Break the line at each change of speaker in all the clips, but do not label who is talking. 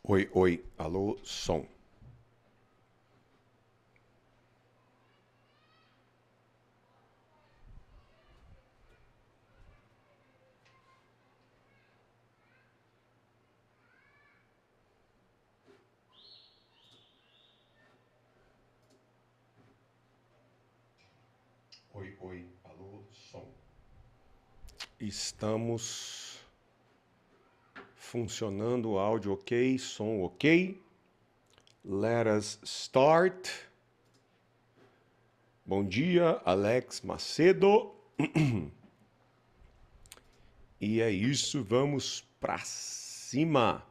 Oi, oi, alô, som. Oi, oi, alô, som. Estamos funcionando, áudio ok, som ok. Let us start. Bom dia, Alex Macedo. E é isso, vamos pra cima.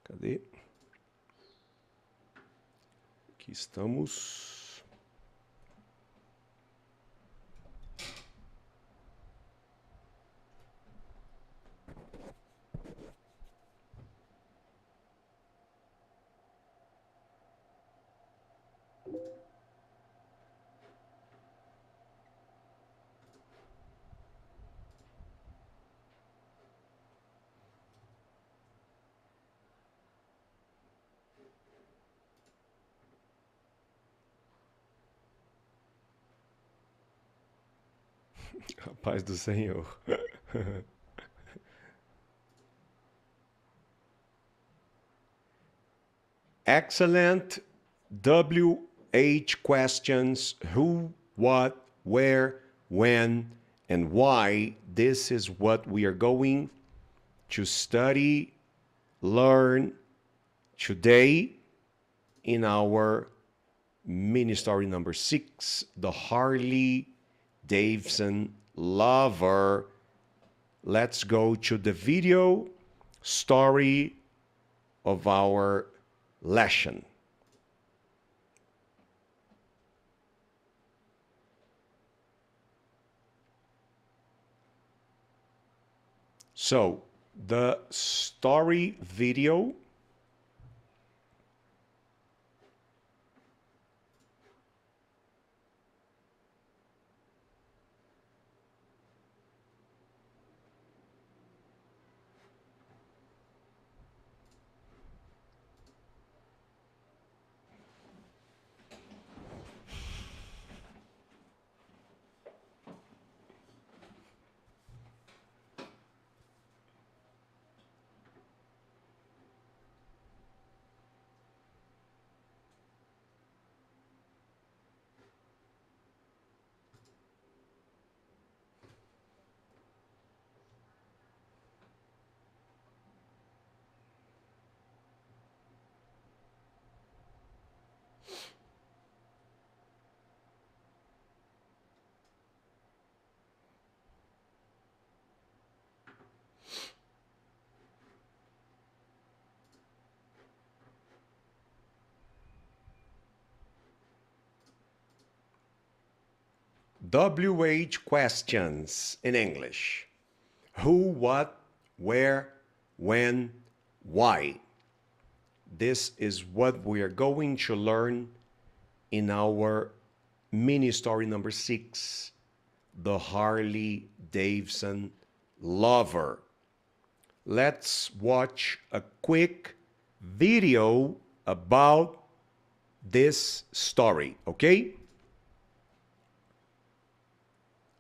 Cadê? Aqui estamos. A paz do Senhor. Excellent WH questions: who, what, where, when, and why. This is what we are going to study, learn today in our mini story number 6, the Harley Davidson lover. Let's go to the video story of our lesson. So, the story video WH questions in English. Who, what, where, when, why. This is what we are going to learn in our mini story number 6, the Harley Davidson lover. Let's watch a quick video about this story, okay?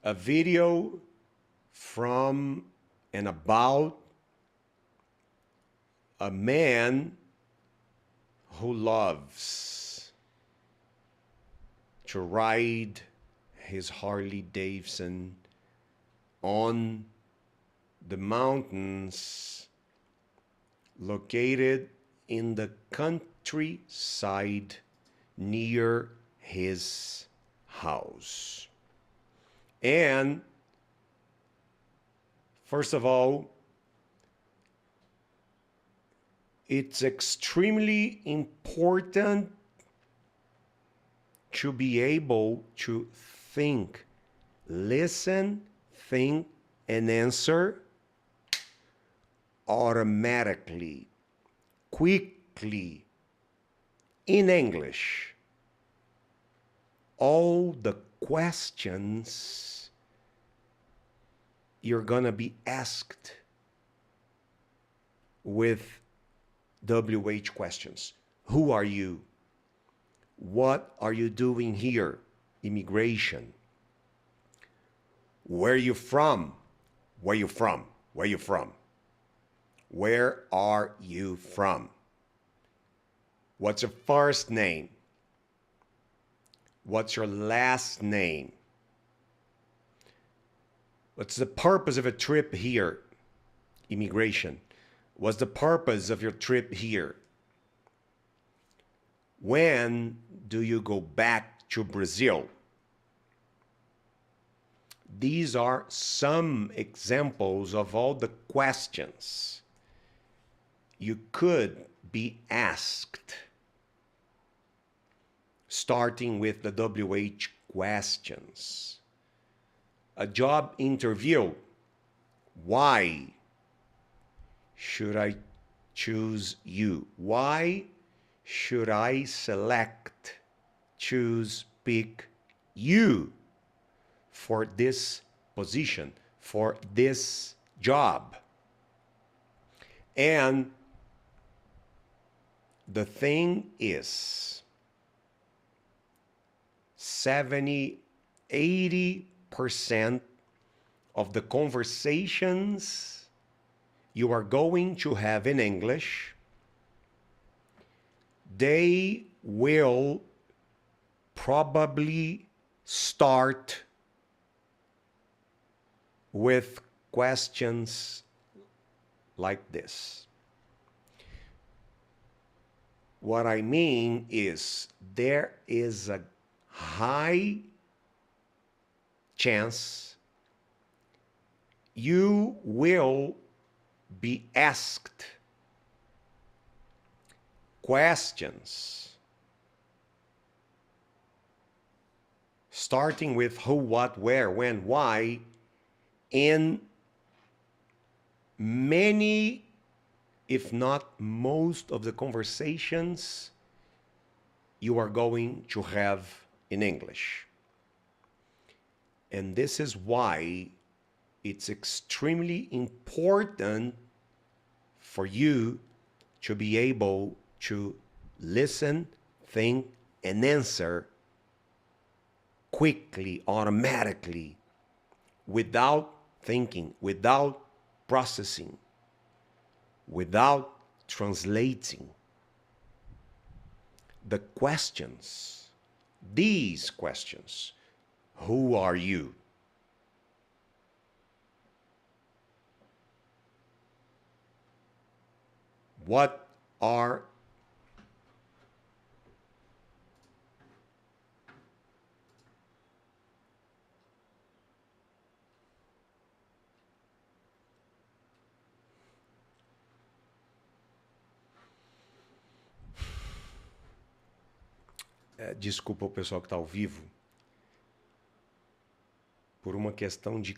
A video from and about a man who loves to ride his Harley Davidson on the mountains located in the countryside near his house. And first of all, it's extremely important to be able to think, listen, think, and answer automatically, quickly, in English. All the questions you're gonna be asked with WH questions. Who are you? What are you doing here? Immigration. Where are you from? Where are you from? Where are you from? Where are you from? What's your first name? What's your last name? What's the purpose of a trip here? Immigration. What's the purpose of your trip here? When do you go back to Brazil? These are some examples of all the questions you could be asked, starting with the WH questions. A job interview. Why should I choose you? Why should I select, choose, pick you for this position, for this job? And the thing is, 70–80% of the conversations you are going to have in English, they will probably start with questions like this. What I mean is there is a high chance you will be asked questions starting with who, what, where, when, why, in many, if not most, of the conversations you are going to have in English. And this is why it's extremely important for you to be able to listen, think, and answer quickly, automatically, without thinking, without processing, without translating. The questions, these questions, who are you? What are desculpa o pessoal que está ao vivo, por uma questão de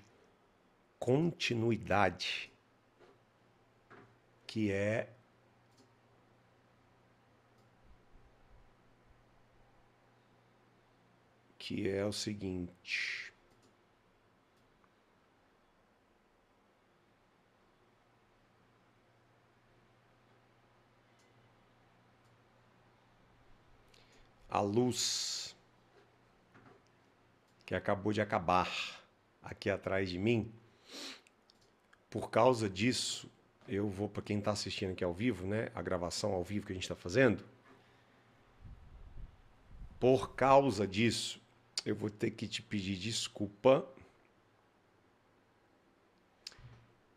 continuidade, que é o seguinte. A luz que acabou de acabar aqui atrás de mim, por causa disso, eu vou, para quem está assistindo aqui ao vivo, né, a gravação ao vivo que a gente está fazendo, por causa disso, eu vou ter que te pedir desculpa,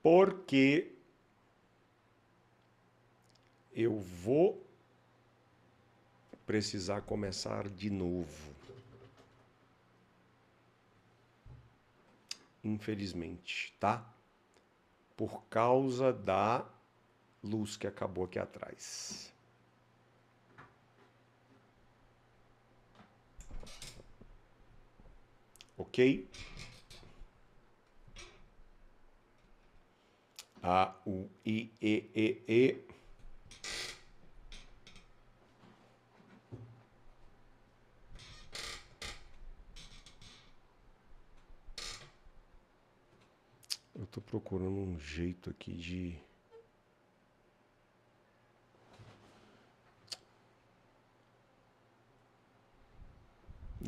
porque eu vou precisar começar de novo. Infelizmente, tá? Por causa da luz que acabou aqui atrás. Ok? A, U, I, E. Eu tô procurando um jeito aqui de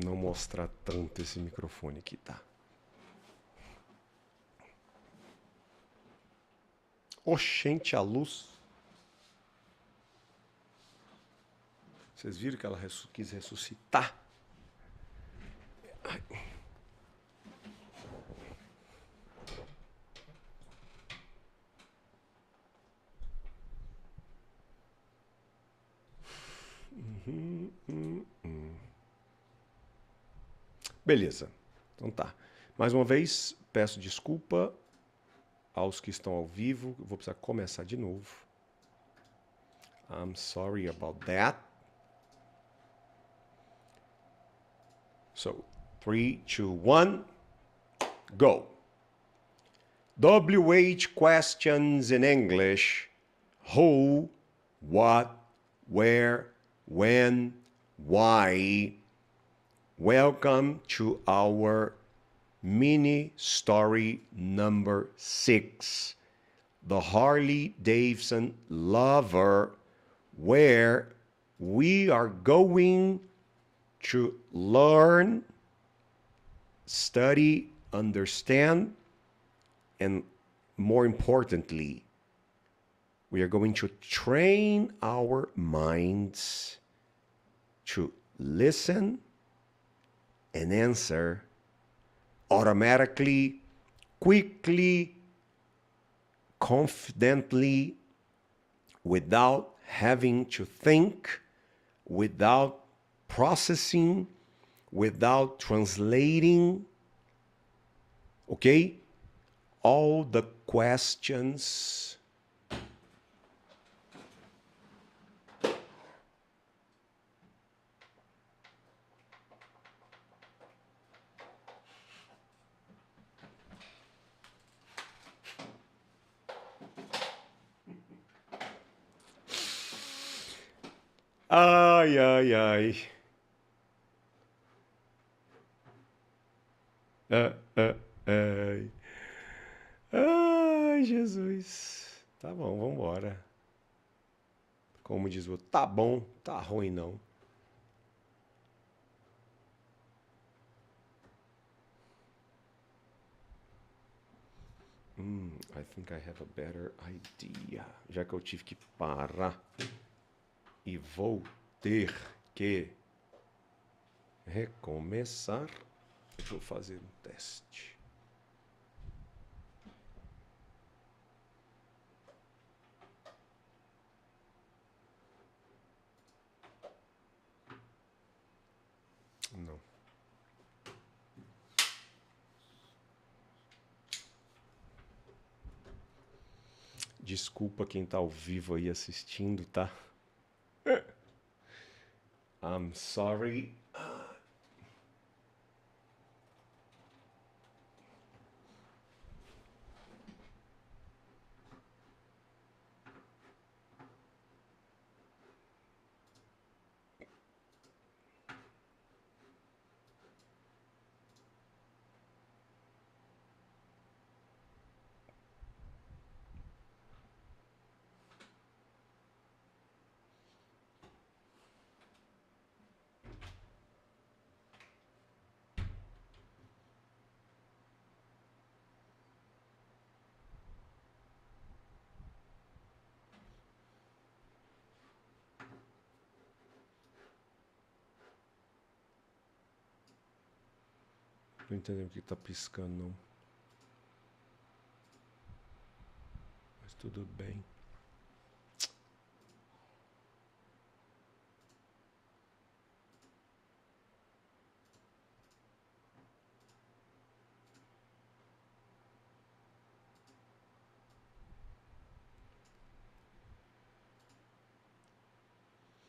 não mostrar tanto esse microfone aqui, tá? Oxente, a luz. Vocês viram que ela quis ressuscitar? Ai. Beleza, então tá. Mais uma vez, peço desculpa aos que estão ao vivo. Eu vou precisar começar de novo. I'm sorry about that. So, 3, 2, 1, go. WH questions in English. Who, what, where, when, why. Welcome to our mini story number 6. The Harley Davidson lover, where we are going to learn, study, understand, and more importantly, we are going to train our minds to listen and answer automatically, quickly, confidently, without having to think, without processing, without translating. Okay? All the questions ai, ai, ai. Ai. Ai, Jesus. Tá bom, vamos embora. Como diz o outro, tá bom, tá ruim não. I think I have a better idea. Já que eu tive que parar e vou ter que recomeçar, vou fazer um teste. Não. Desculpa quem tá ao vivo aí assistindo, tá? I'm sorry. Não entendendo o que tá piscando, não. Mas tudo bem.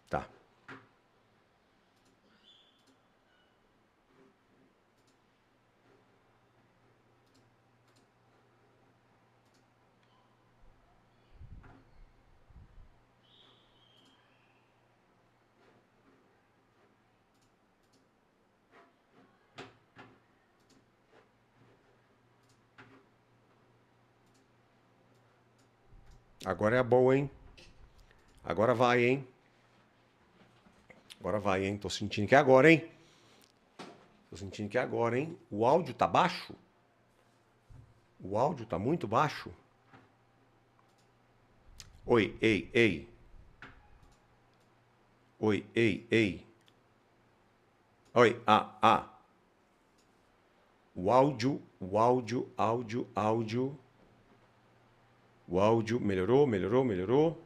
Tá. Agora é a boa, hein? Agora vai, hein? Agora vai, hein? Tô sentindo que é agora, hein? Tô sentindo que é agora, hein? O áudio tá baixo? O áudio tá muito baixo? Oi, ei, ei. Oi, ei, ei. Oi, O áudio. O áudio melhorou.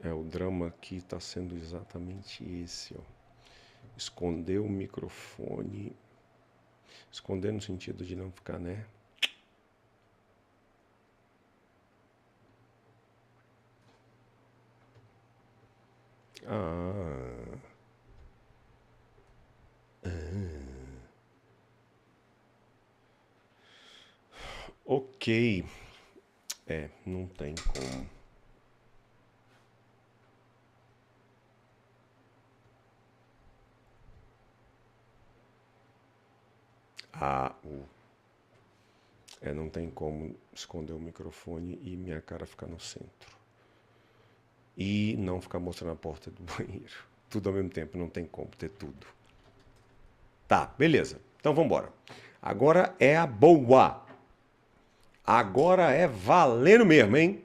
O drama aqui tá sendo exatamente esse, ó. Esconder o microfone. Esconder no sentido de não ficar, né? Ok. Não tem como. Não tem como esconder o microfone e minha cara ficar no centro. E não ficar mostrando a porta do banheiro. Tudo ao mesmo tempo, não tem como ter tudo. Tá, beleza. Então vamos embora. Agora é a boa. Agora é valendo mesmo, hein?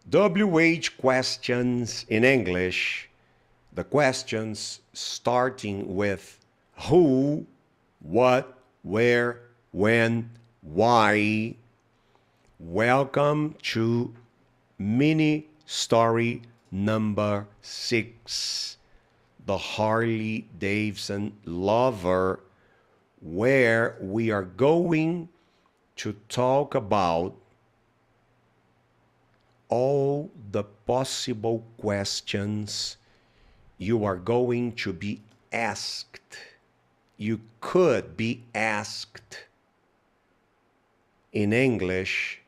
WH questions in English. The questions starting with who, what, where, when, why. Welcome to mini story number 6, the Harley Davidson lover, where we are going to talk about all the possible questions you are going to be asked. You could be asked in English,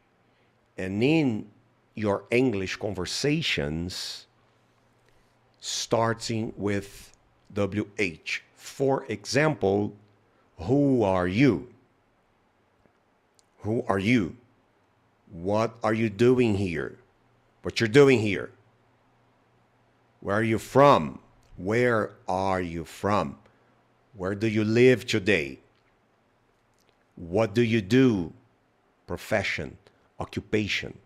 and in your English conversations, starting with WH. For example, who are you? Who are you? What are you doing here? What you're doing here? Where are you from? Where are you from? Where do you live today? What do you do? Profession, occupation.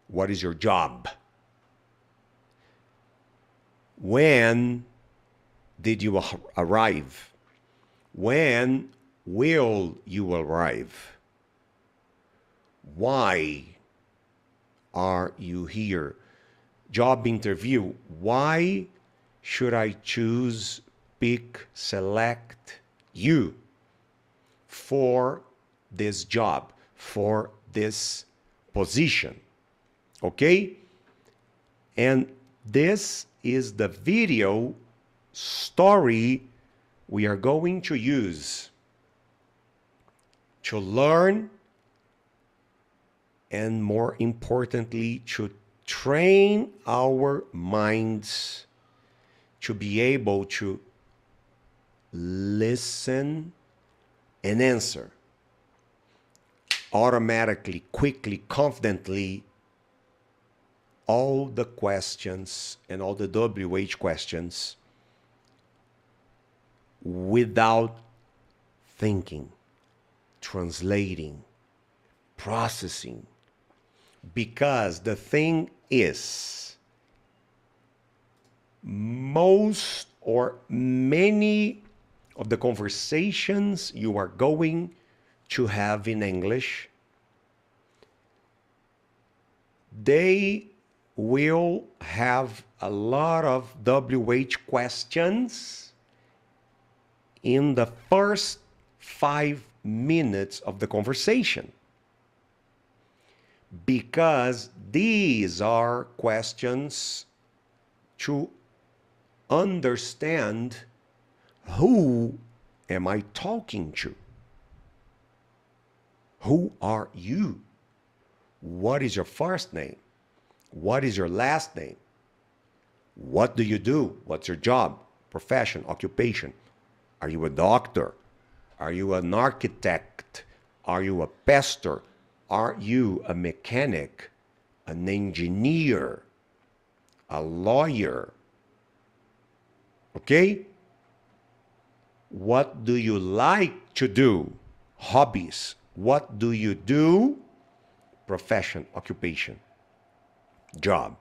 What is your job? When did you arrive? When will you arrive? Why are you here? Job interview. Why should I choose, pick, select you for this job, for this position? Okay? And this is the video story we are going to use to learn, and more importantly, to train our minds to be able to listen and answer automatically, quickly, confidently all the questions and all the WH questions without thinking, translating, processing. Because the thing is, most or many of the conversations you are going to have in English, they will have a lot of WH questions in the first 5 minutes of the conversation. Because these are questions to understand who am I talking to? Who are you? What is your first name? What is your last name? What do you do? What's your job, profession, occupation? Are you a doctor? Are you an architect? Are you a pastor? Are you a mechanic? An engineer? A lawyer? Okay? What do you like to do? Hobbies. What do you do? Profession, occupation, job.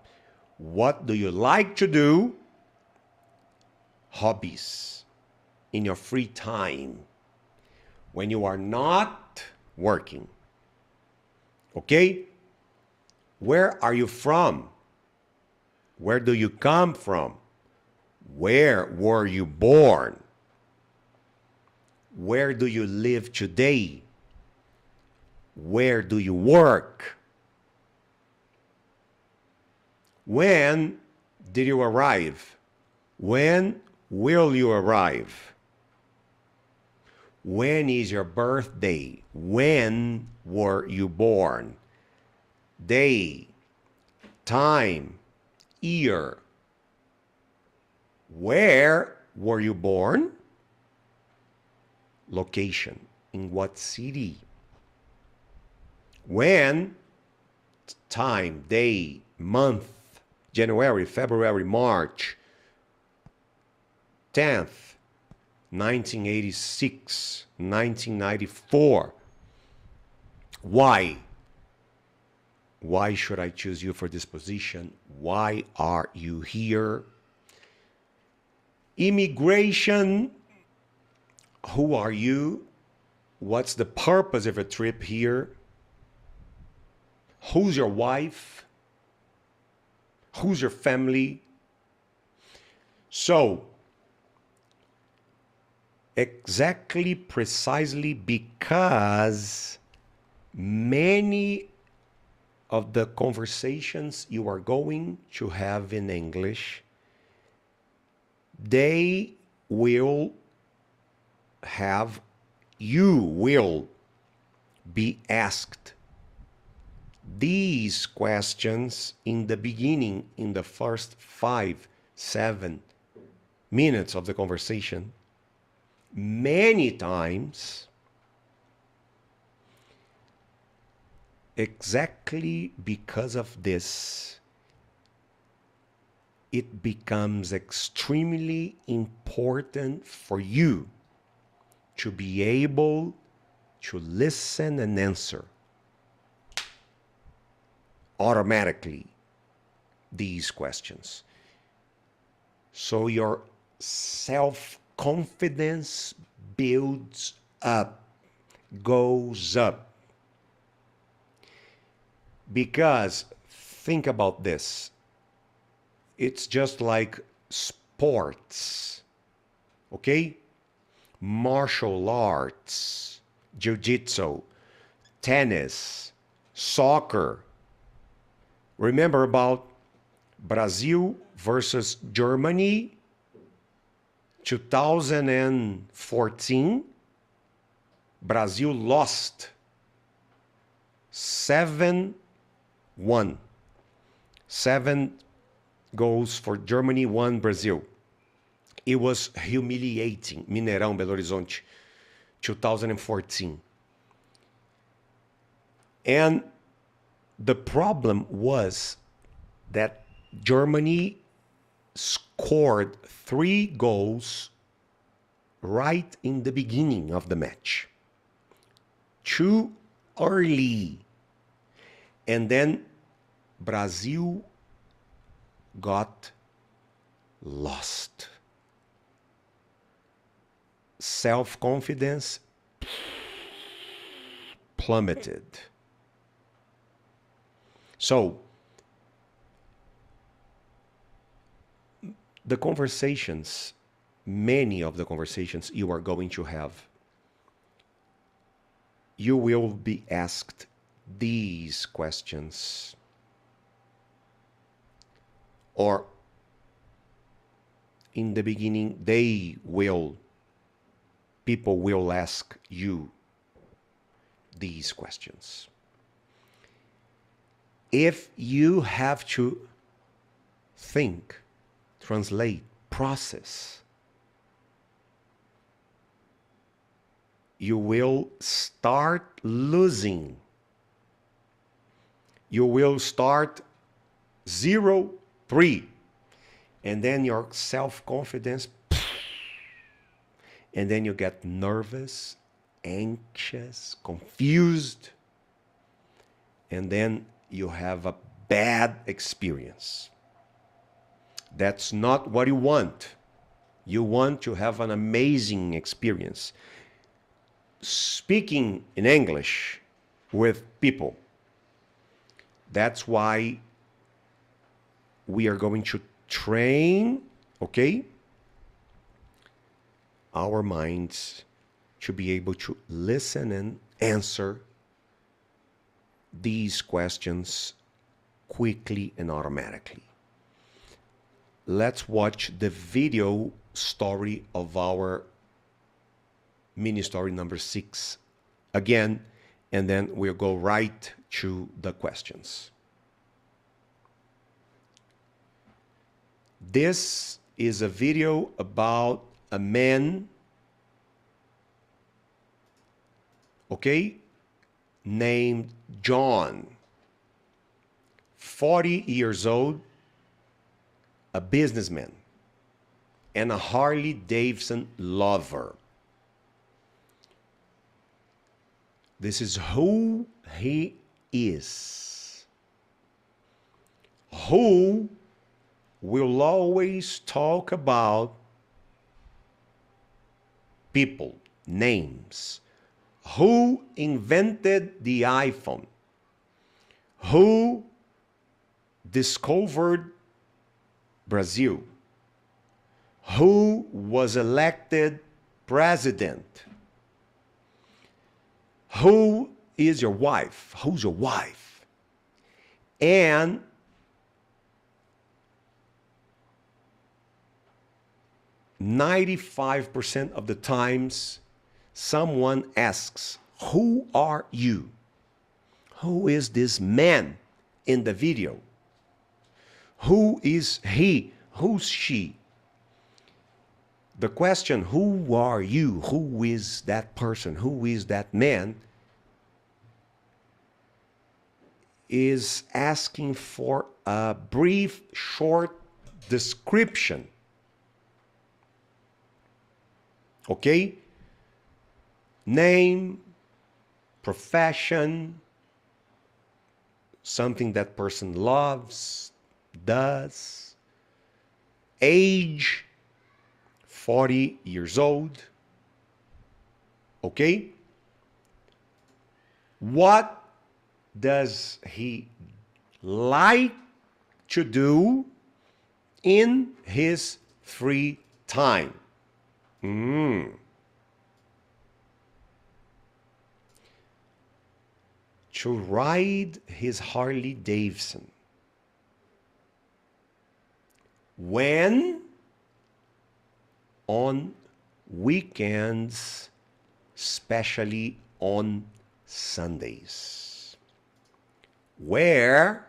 What do you like to do? Hobbies. In your free time. When you are not working. Okay? Where are you from? Where do you come from? Where were you born? Where do you live today? Where do you work? When did you arrive? When will you arrive? When is your birthday? When were you born? Day, time, year. Where were you born? Location. In what city? When? Time, day, month. January, February, March. 10th, 1986, 1994. Why? Why should I choose you for this position? Why are you here? Immigration. Who are you? What's the purpose of a trip here? Who's your wife? Who's your family? So, exactly, precisely because many of the conversations you are going to have in English, they will have, you will be asked these questions in the beginning, in the first 5-7 minutes of the conversation, many times, exactly because of this, it becomes extremely important for you to be able to listen and answer automatically these questions. So your self-confidence builds up, goes up. Because think about this. It's just like sports, okay? Martial arts, jiu-jitsu, tennis, soccer. Remember about Brazil versus Germany, 2014? Brazil lost 7-1. 7 goals for Germany, 1 Brazil. It was humiliating. Mineirão, Belo Horizonte, 2014. And the problem was that Germany scored 3 goals right in the beginning of the match. Too early. And then Brazil got lost. Self-confidence plummeted. So, the conversations, many of the conversations you are going to have, you will be asked these questions. Or in the beginning, people will ask you these questions. If you have to think, translate, process you will start losing. You will start 0, 3. And then your self-confidence, and then you get nervous, anxious, confused, and then you have a bad experience. That's not what you want. You want to have an amazing experience. Speaking in English with people. That's why we are going to train, okay, our minds to be able to listen and answer these questions quickly and automatically. Let's watch the video story of our mini story number 6 again, and then we'll go right to the questions. This is a video about a man, okay, named John, 40 years old, a businessman, and a Harley Davidson lover. This is who he is. Who will always talk about people, names. Who invented the iPhone? Who discovered Brazil? Who was elected president? Who is your wife? Who's your wife? And "95% of the times, someone asks, who are you? Who is this man in the video? Who is he? Who's she?" The question, who are you? Who is that person? Who is that man? Is asking for a brief, short description. Okay? Name, profession, something that person loves, does, age, 40 years old. Okay? What does he like to do in his free time? To ride his Harley Davidson. When? On weekends, especially on Sundays. Where?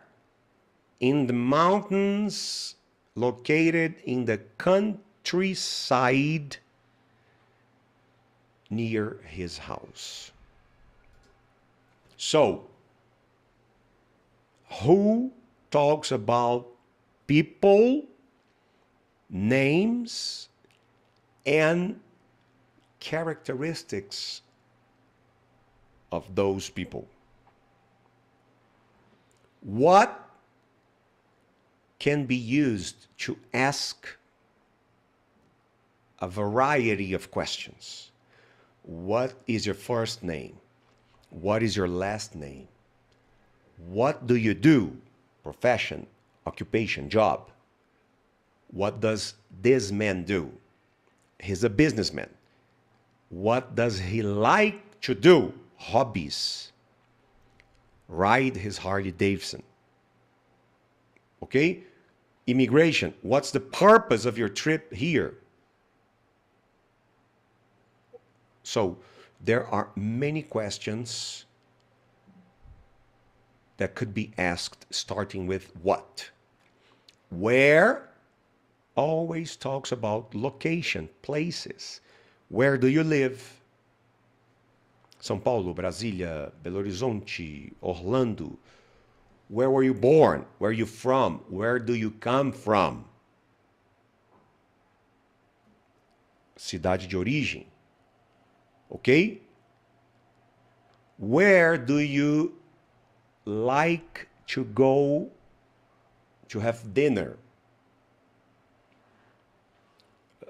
In the mountains located in the countryside near his house. So, who talks about people, names, and characteristics of those people? What can be used to ask a variety of questions? What is your first name? What is your last name? What do you do? Profession, occupation, job. What does this man do? He's a businessman. What does he like to do? Hobbies. Ride his Harley Davidson. Okay? Immigration. What's the purpose of your trip here? So, there are many questions that could be asked, starting with what? Where? Always talks about location, places. Where do you live? São Paulo, Brasília, Belo Horizonte, Orlando. Where were you born? Where are you from? Where do you come from? Cidade de origem. Ok? Where do you like to go to have dinner?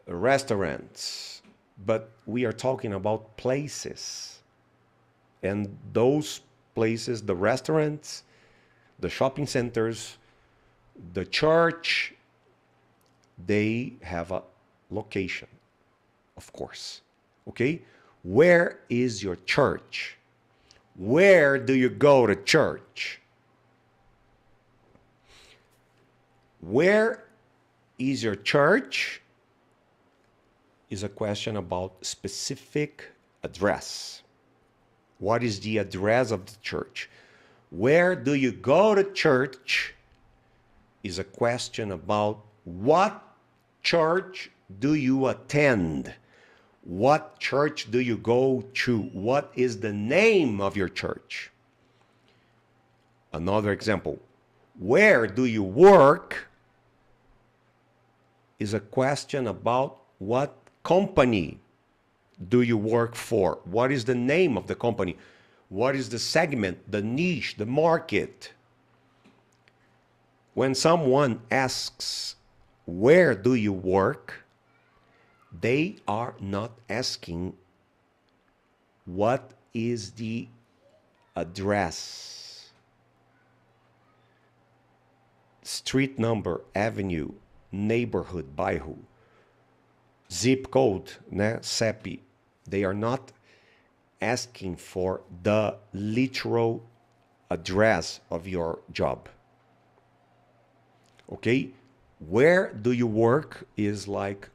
Restaurants. But we are talking about places. And those places, the restaurants, the shopping centers, the church, they have a location, of course. Okay? Where is your church? Where do you go to church? Where is your church? Is a question about specific address. What is the address of the church? Where do you go to church? Is a question about what church do you attend? What church do you go to? What is the name of your church? Another example. Where do you work? Is a question about what company do you work for? What is the name of the company? What is the segment, the niche, the market? When someone asks, where do you work? They are not asking what is the address, street number, avenue, neighborhood, bairro, zip code, né, CEP. They are not asking for the literal address of your job. Okay? Where do you work is like,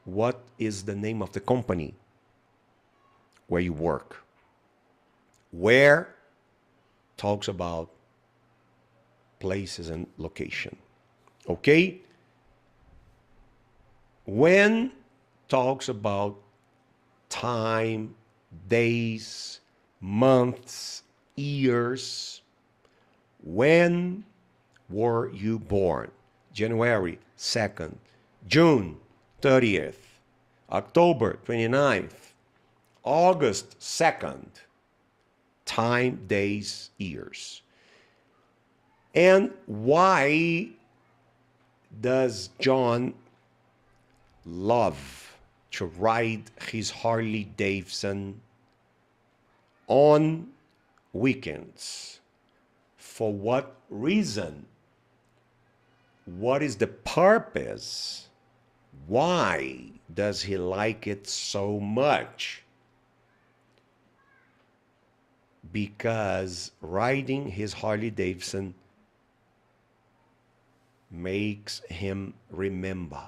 what is the name of the company where you work? Where talks about places and location. Okay? When talks about time, days, months, years. When were you born? January 2nd, June 30th, October 29th, August 2nd. Time, days, years. And why does John love to ride his Harley Davidson on weekends? For what reason? What is the purpose? Why does he like it so much? Because riding his Harley Davidson makes him remember,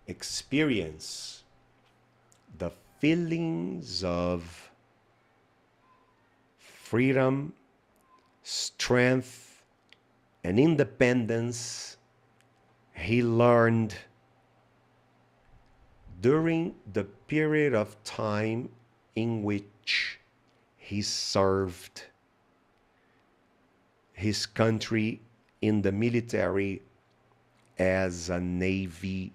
experience the feelings of freedom, strength, and independence he learned during the period of time in which he served his country in the military as a Navy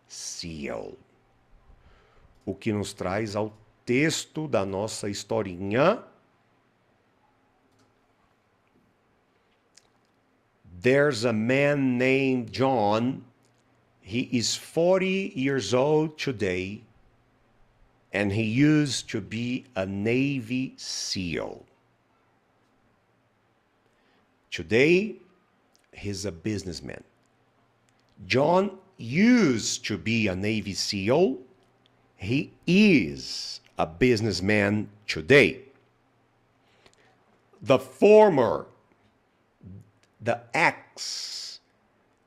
SEAL. O que nos traz ao texto da nossa historinha. There's a man named John. He is 40 years old today, and he used to be a Navy SEAL. Today, he's a businessman. John used to be a Navy SEAL. He is a businessman today. The former, the ex,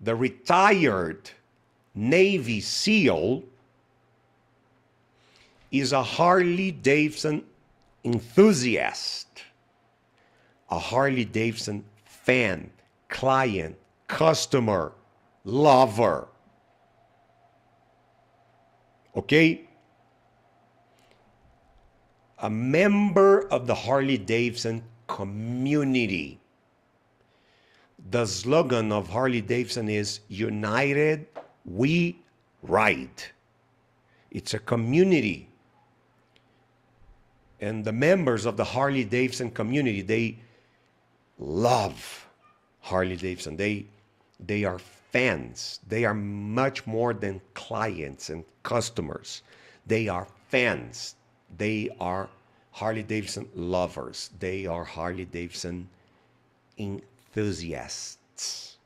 the retired Navy SEAL is a Harley Davidson enthusiast, a Harley Davidson fan, client, customer, lover. Okay? a member of the Harley Davidson community. The slogan of Harley Davidson is United We Ride. It's a community. And the members of the Harley Davidson community, they love Harley Davidson. They are fans. They are much more than clients and customers. They are fans. They are Harley Davidson lovers. They are Harley Davidson enthusiasts.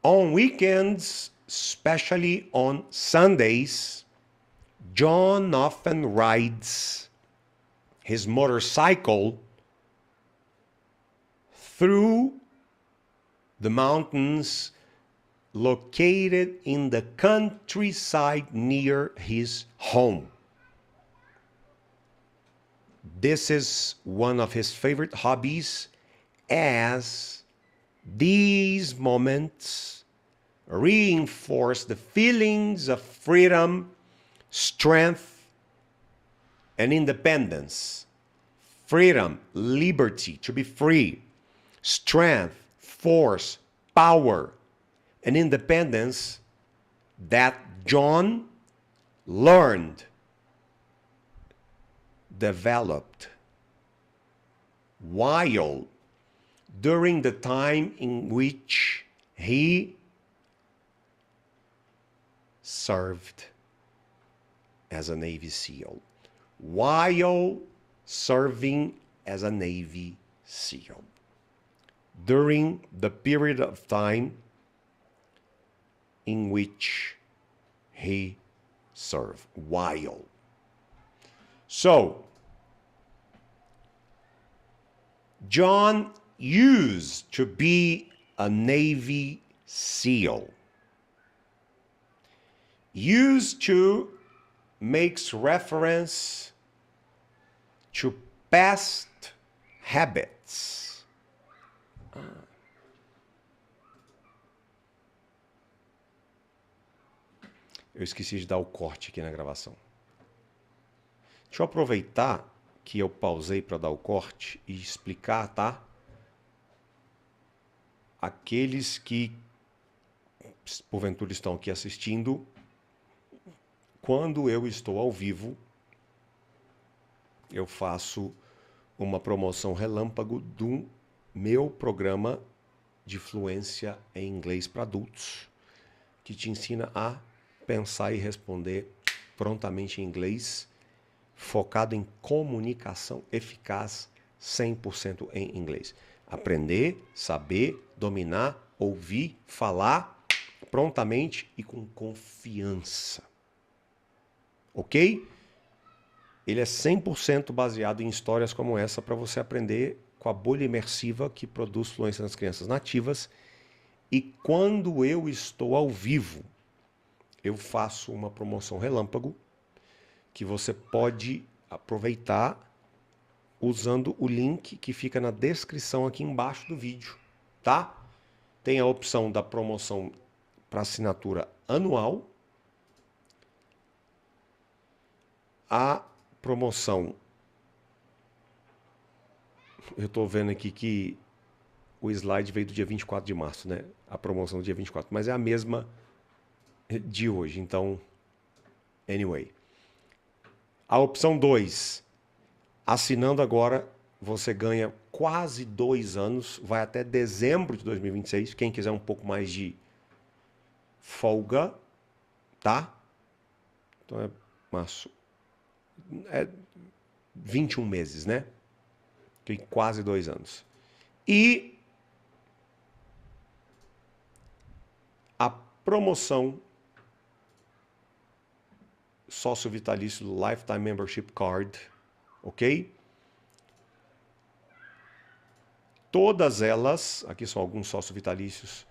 On weekends, especially on Sundays, John often rides his motorcycle through the mountains located in the countryside near his home. This is one of his favorite hobbies, as these moments reinforce the feelings of freedom, strength, and independence. Freedom, liberty, to be free, strength, force, power, and independence that John learned, developed, while during the time in which he served as a Navy SEAL. While serving as a Navy SEAL. During the period of time in which he served. While. So, John used to be a Navy SEAL. Used to makes reference to past habits. Eu esqueci de dar o corte aqui na gravação. Deixa eu aproveitar que eu pausei para dar o corte e explicar, tá? Aqueles que, porventura, estão aqui assistindo, quando eu estou ao vivo, eu faço uma promoção relâmpago do meu programa de fluência em inglês para adultos, que te ensina a pensar e responder prontamente em inglês, focado em comunicação eficaz 100% em inglês. Aprender, saber, dominar, ouvir, falar prontamente e com confiança. Ok? Ele é 100% baseado em histórias como essa para você aprender com a bolha imersiva que produz fluência nas crianças nativas. E quando eu estou ao vivo, eu faço uma promoção relâmpago que você pode aproveitar usando o link que fica na descrição aqui embaixo do vídeo, tá? Tem a opção da promoção para assinatura anual, a promoção, eu estou vendo aqui que o slide veio do dia 24 de março, né? A promoção do dia 24, mas é a mesma de hoje, então, anyway. A opção 2, assinando agora, você ganha quase 2 anos, vai até dezembro de 2026, quem quiser um pouco mais de folga, tá? Então é março, é 21 meses, né? Tem quase 2 anos. E a promoção sócio vitalício do Lifetime Membership Card, ok? Todas elas, aqui são alguns sócios vitalícios,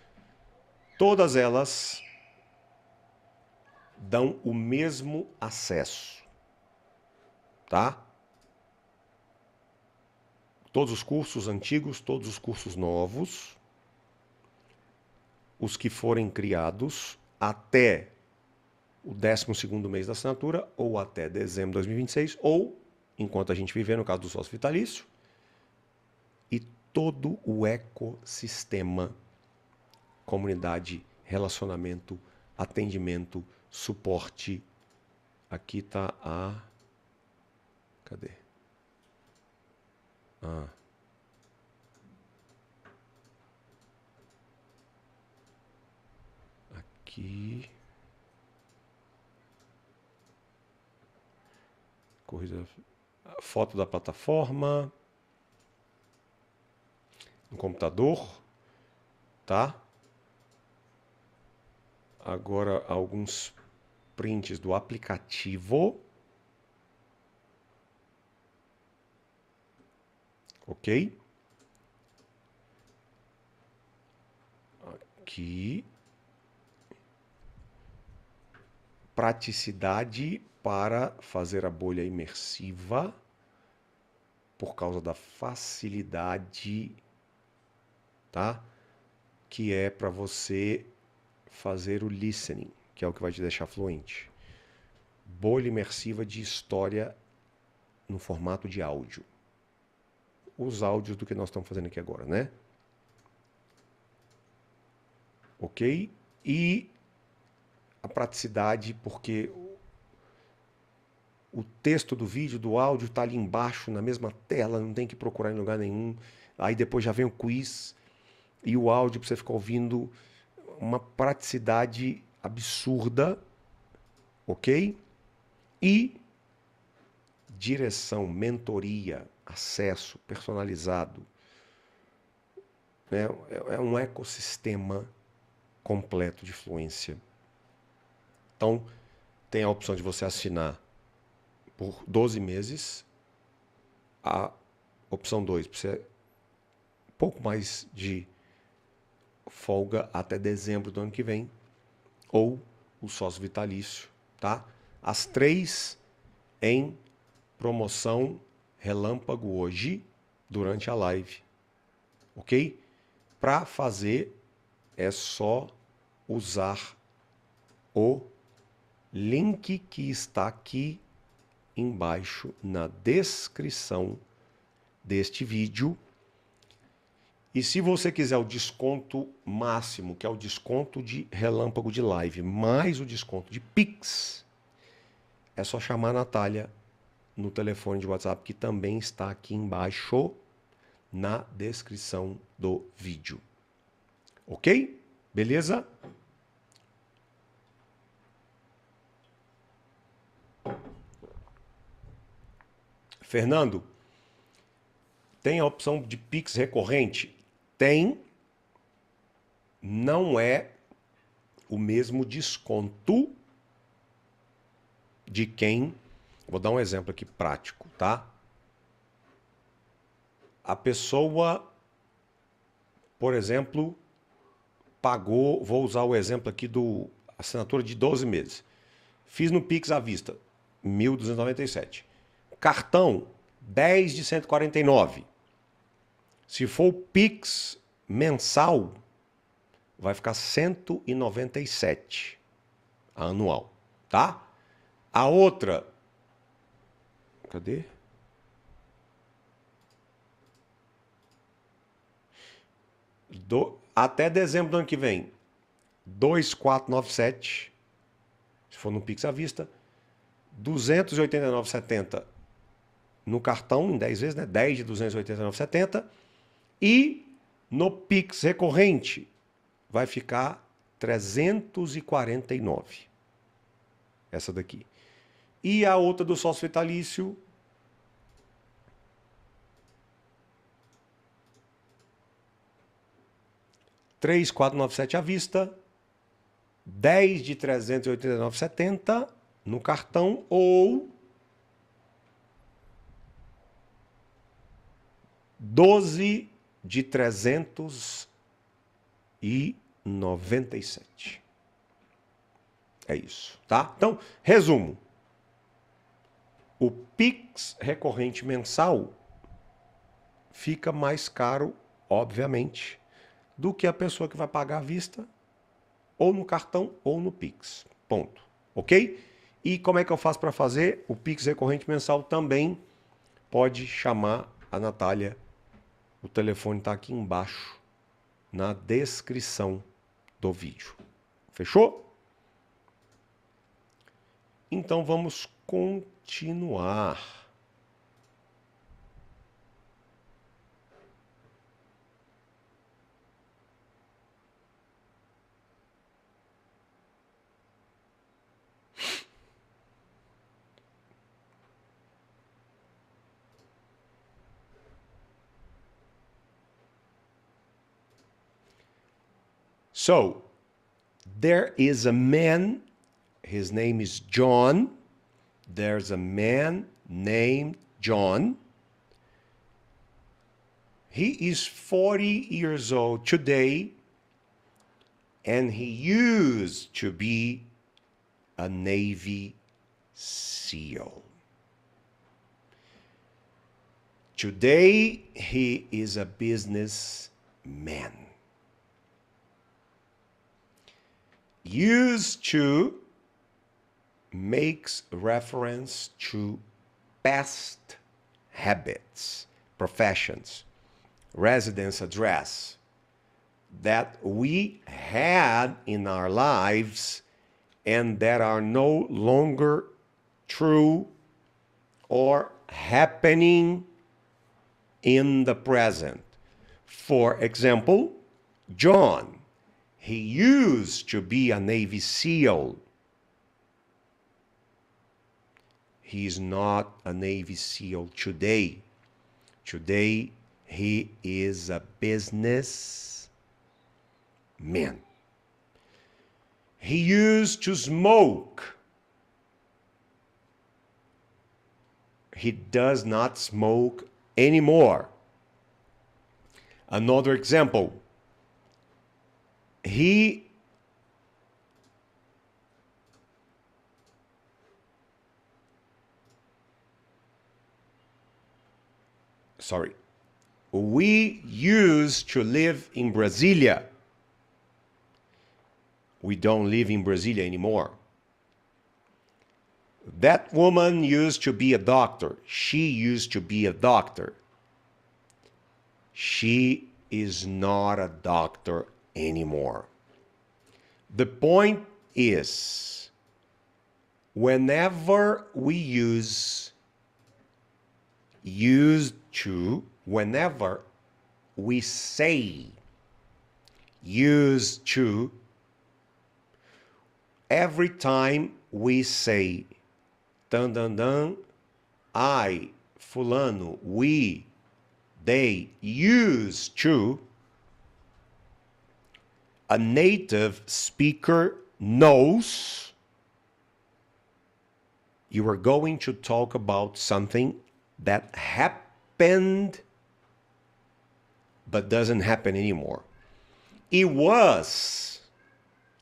todas elas dão o mesmo acesso, tá? Todos os cursos antigos, todos os cursos novos, os que forem criados até o 12º mês da assinatura, ou até dezembro de 2026, ou enquanto a gente viver, no caso do sócio vitalício, e todo o ecossistema, comunidade, relacionamento, atendimento, suporte. Aqui está a... Cadê? Aqui... Corrida... Foto da plataforma... No computador, tá? Agora, alguns prints do aplicativo. Ok? Aqui. Praticidade para fazer a bolha imersiva. Por causa da facilidade, tá? Que é para você fazer o listening, que é o que vai te deixar fluente. Bolha imersiva de história no formato de áudio. Os áudios do que nós estamos fazendo aqui agora, né? Ok? E a praticidade, porque o texto do vídeo, do áudio, está ali embaixo, na mesma tela, não tem que procurar em lugar nenhum. Aí depois já vem o quiz e o áudio para você ficar ouvindo. Uma praticidade absurda, ok? E direção, mentoria, acesso personalizado. É um ecossistema completo de fluência. Então, tem a opção de você assinar por 12 meses. A opção 2, para você pouco mais de folga até dezembro do ano que vem, ou o sócio vitalício, tá? As 3 em promoção relâmpago hoje, durante a live, ok? Para fazer, é só usar o link que está aqui embaixo na descrição deste vídeo. E se você quiser o desconto máximo, que é o desconto de relâmpago de live, mais o desconto de Pix, é só chamar a Natália no telefone de WhatsApp, que também está aqui embaixo na descrição do vídeo. Ok? Beleza? Fernando, tem a opção de Pix recorrente? Tem. Não é o mesmo desconto de quem... Vou dar um exemplo aqui prático, tá? A pessoa, por exemplo, pagou... Vou usar o exemplo aqui do assinatura de 12 meses. Fiz no Pix à vista, R$ 1.297. Cartão, 10 de 149. Se for o Pix mensal, vai ficar 197 anual, tá? A outra, cadê? Até dezembro do ano que vem, 2.497, se for no Pix à vista, 289,70 no cartão, em 10 vezes, né? 10 de 289,70. E no Pix recorrente vai ficar 349. Essa daqui. E a outra do sócio vitalício, R$ 3.497 à vista, 10 de 389,70 no cartão, ou 12 de 397. É isso, tá? Então, resumo. O Pix recorrente mensal fica mais caro, obviamente, do que a pessoa que vai pagar à vista, ou no cartão, ou no Pix. Ponto. ok? E como é que eu faço para fazer? O Pix recorrente mensal também pode chamar a Natália. O telefone está aqui embaixo, na descrição do vídeo. Fechou? Então vamos continuar. So, there is a man, his name is John. There's a man named John. He is 40 years old today, and he used to be a Navy SEAL. Today, he is a businessman. Used to makes reference to past habits, professions, residence address that we had in our lives and that are no longer true or happening in the present. For example, John, he used to be a Navy SEAL. He's not a Navy SEAL today. Today, he is a businessman. He used to smoke. He does not smoke anymore. Another example. We used to live in Brasilia. We don't live in Brasilia anymore. That woman used to be a doctor. She used to be a doctor. She is not a doctor anymore. The point is, whenever we use used to, whenever we say used to, every time we say dun dun dun, I, fulano, we, they used to, a native speaker knows you are going to talk about something that happened but doesn't happen anymore. It was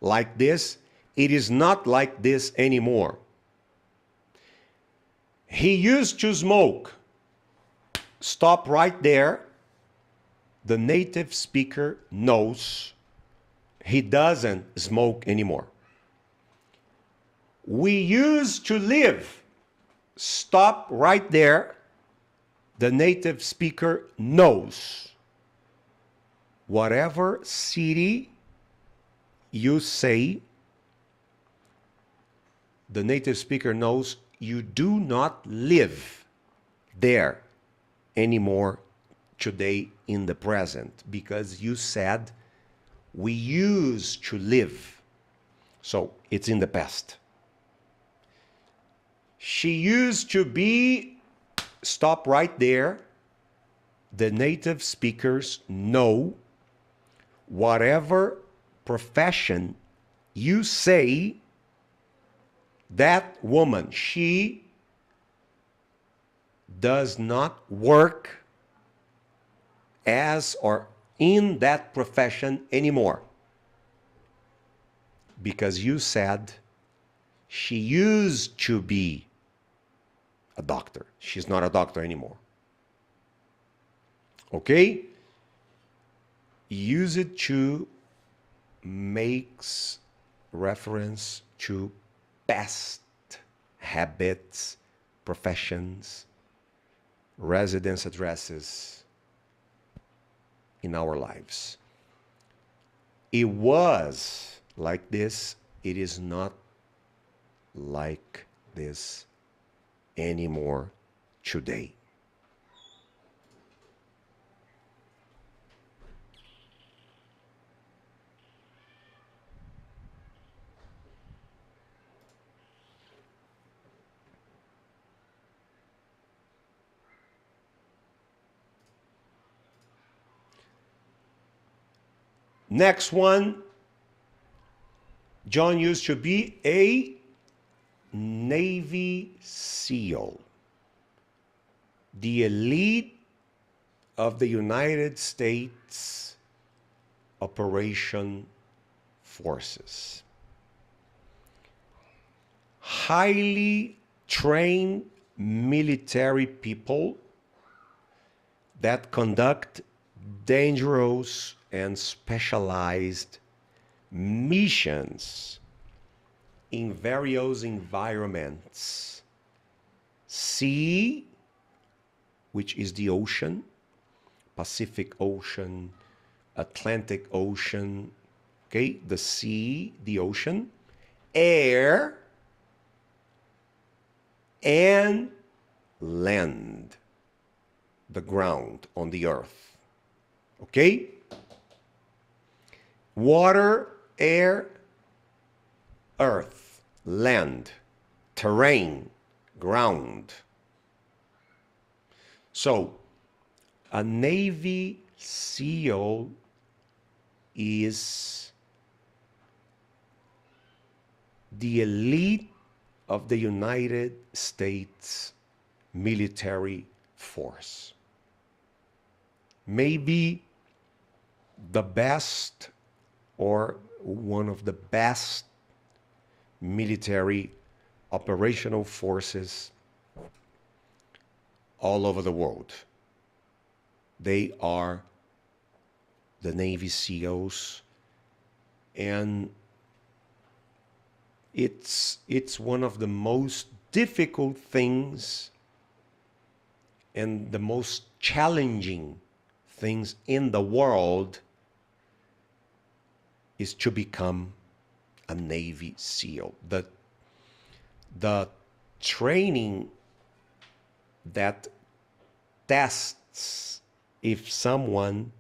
like this. It is not like this anymore. He used to smoke. Stop right there. The native speaker knows he doesn't smoke anymore. We used to live. Stop right there. The native speaker knows. Whatever city you say, the native speaker knows you do not live there anymore today in the present, because you said we used to live. So it's in the past. She used to be, stop right there. The native speakers know whatever profession you say, that woman, she does not work as or in that profession anymore. Because you said she used to be a doctor. She's not a doctor anymore. Okay? Use it to makes reference to best habits, professions, residence addresses in our lives. It was like this. It is not like this anymore today. Next one, John used to be a Navy SEAL, the elite of the United States Operation Forces. Highly trained military people that conduct dangerous and specialized missions in various environments. Sea, which is the ocean, Pacific Ocean, Atlantic Ocean, okay, the sea, the ocean, air, and land, the ground on the earth, okay? Water, air, earth, land, terrain, ground. So, a Navy SEAL is the elite of the United States military force. Maybe the best or one of the best military operational forces all over the world. They are the Navy SEALs, and it's one of the most difficult things and the most challenging things in the world is to become a Navy SEAL. The training that tests if someone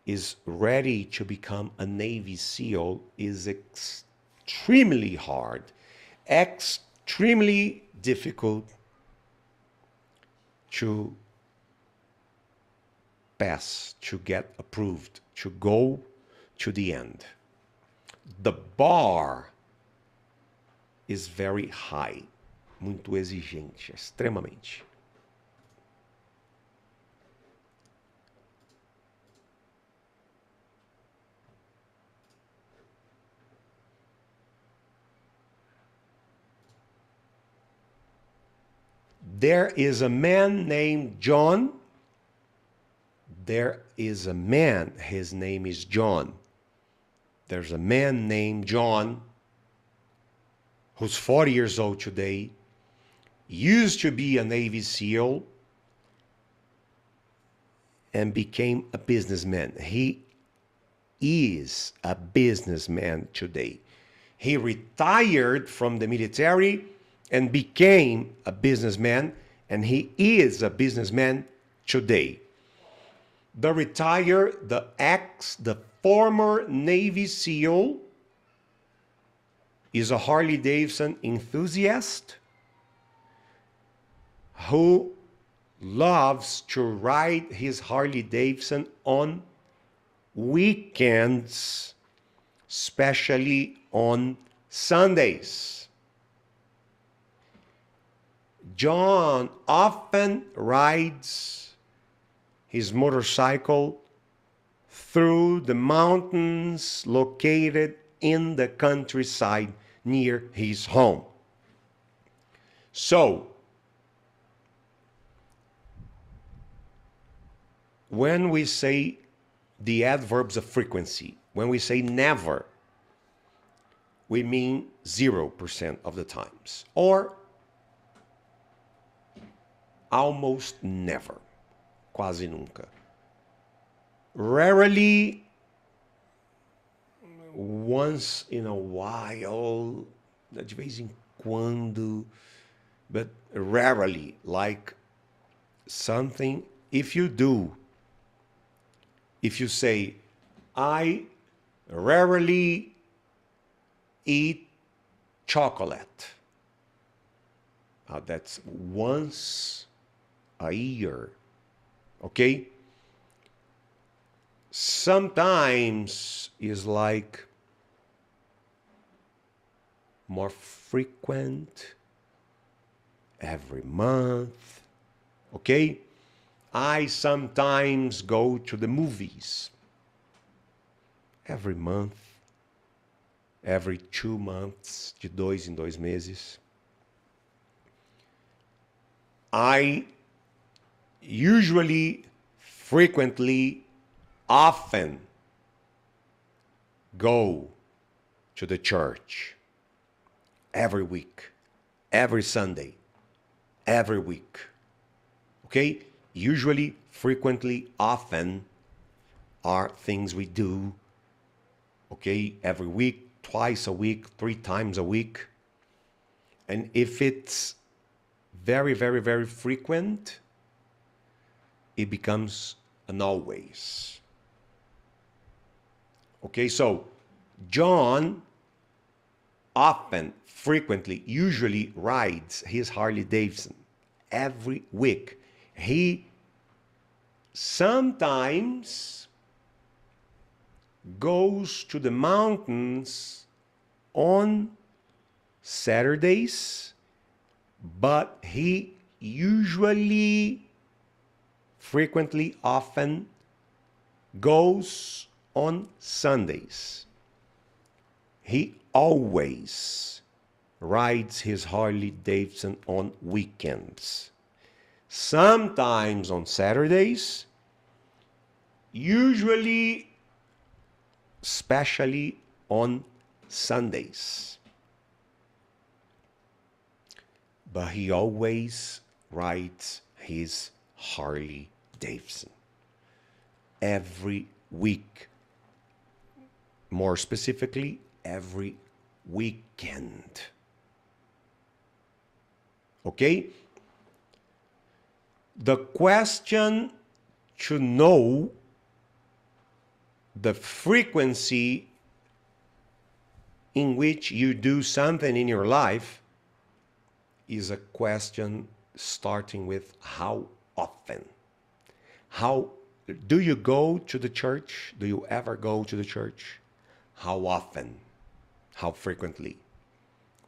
is ready to become a Navy SEAL is extremely hard, extremely difficult to pass, to get approved, to go to the end. The bar is very high, muito exigente, extremamente. There is a man named John. There is a man, his name is John. There's a man named John who's 40 years old today, used to be a Navy SEAL, and became a businessman. He is a businessman today. He retired from the military and became a businessman, and he is a businessman today. The former Navy SEAL is a Harley Davidson enthusiast who loves to ride his Harley Davidson on weekends, especially on Sundays. John often rides his motorcycle through the mountains located in the countryside near his home. So, when we say the adverbs of frequency, when we say never, we mean 0% of the times, or almost never, quase nunca. Rarely, once in a while, de vez em quando, but rarely, like something, if you say, I rarely eat chocolate. That's once a year, okay? Sometimes is like more frequent, every month, okay? I sometimes go to the movies every month, every 2 months, de 2 em 2 meses. I usually, frequently, often go to the church every week, every Sunday, every week. Okay? Usually, frequently, often are things we do, okay, every week, twice a week, 3 times a week. And if it's very, very, very frequent, it becomes an always. Okay, so John often, frequently, usually rides his Harley Davidson every week. He sometimes goes to the mountains on Saturdays, but he usually, frequently, often goes on Sundays. He always rides his Harley Davidson on weekends. Sometimes on Saturdays, usually, especially on Sundays. But he always rides his Harley Davidson every week. More specifically, every weekend. Okay? The question to know the frequency in which you do something in your life is a question starting with how often. How do you go to the church? Do you ever go to the church? How often? How frequently?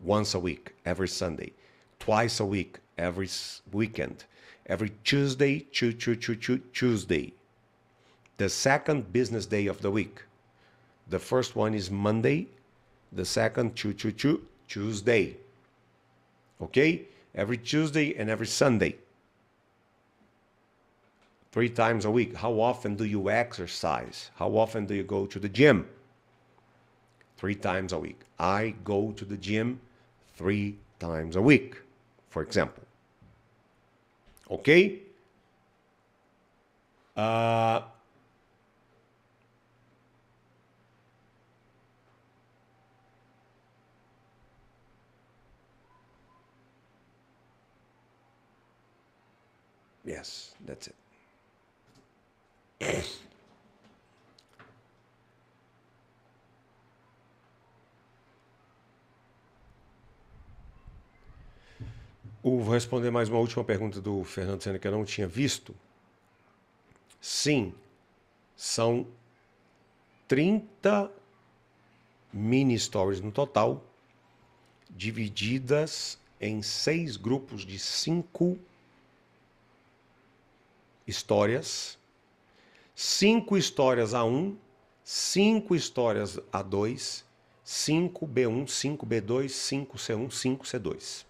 Once a week, every Sunday. Twice a week, every weekend. Every Tuesday, Tuesday. The second business day of the week. The first one is Monday. The second, Tuesday. Okay? Every Tuesday and every Sunday. 3 times a week. How often do you exercise? How often do you go to the gym? 3 times a week. I go to the gym 3 times a week, for example. Okay? Yes, that's it. Vou responder mais uma última pergunta do Fernando Sena que eu não tinha visto. Sim, são 30 mini stories no total, divididas em 6 grupos de 5 histórias. 5 histórias A1, 5 histórias A2, 5 B1, 5 B2, 5 C1, 5 C2.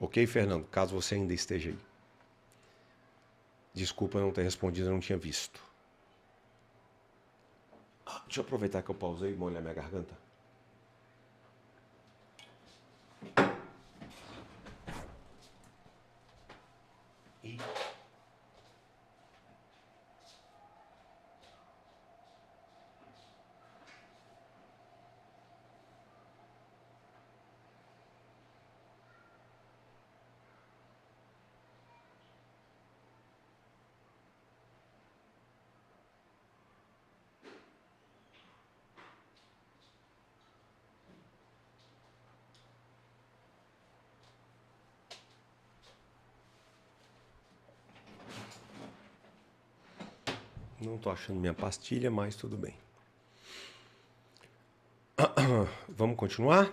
Ok, Fernando? Caso você ainda esteja aí. Desculpa não ter respondido, eu não tinha visto. Deixa eu aproveitar que eu pausei e molhar minha garganta. Não tô achando minha pastilha, mas tudo bem. Vamos continuar?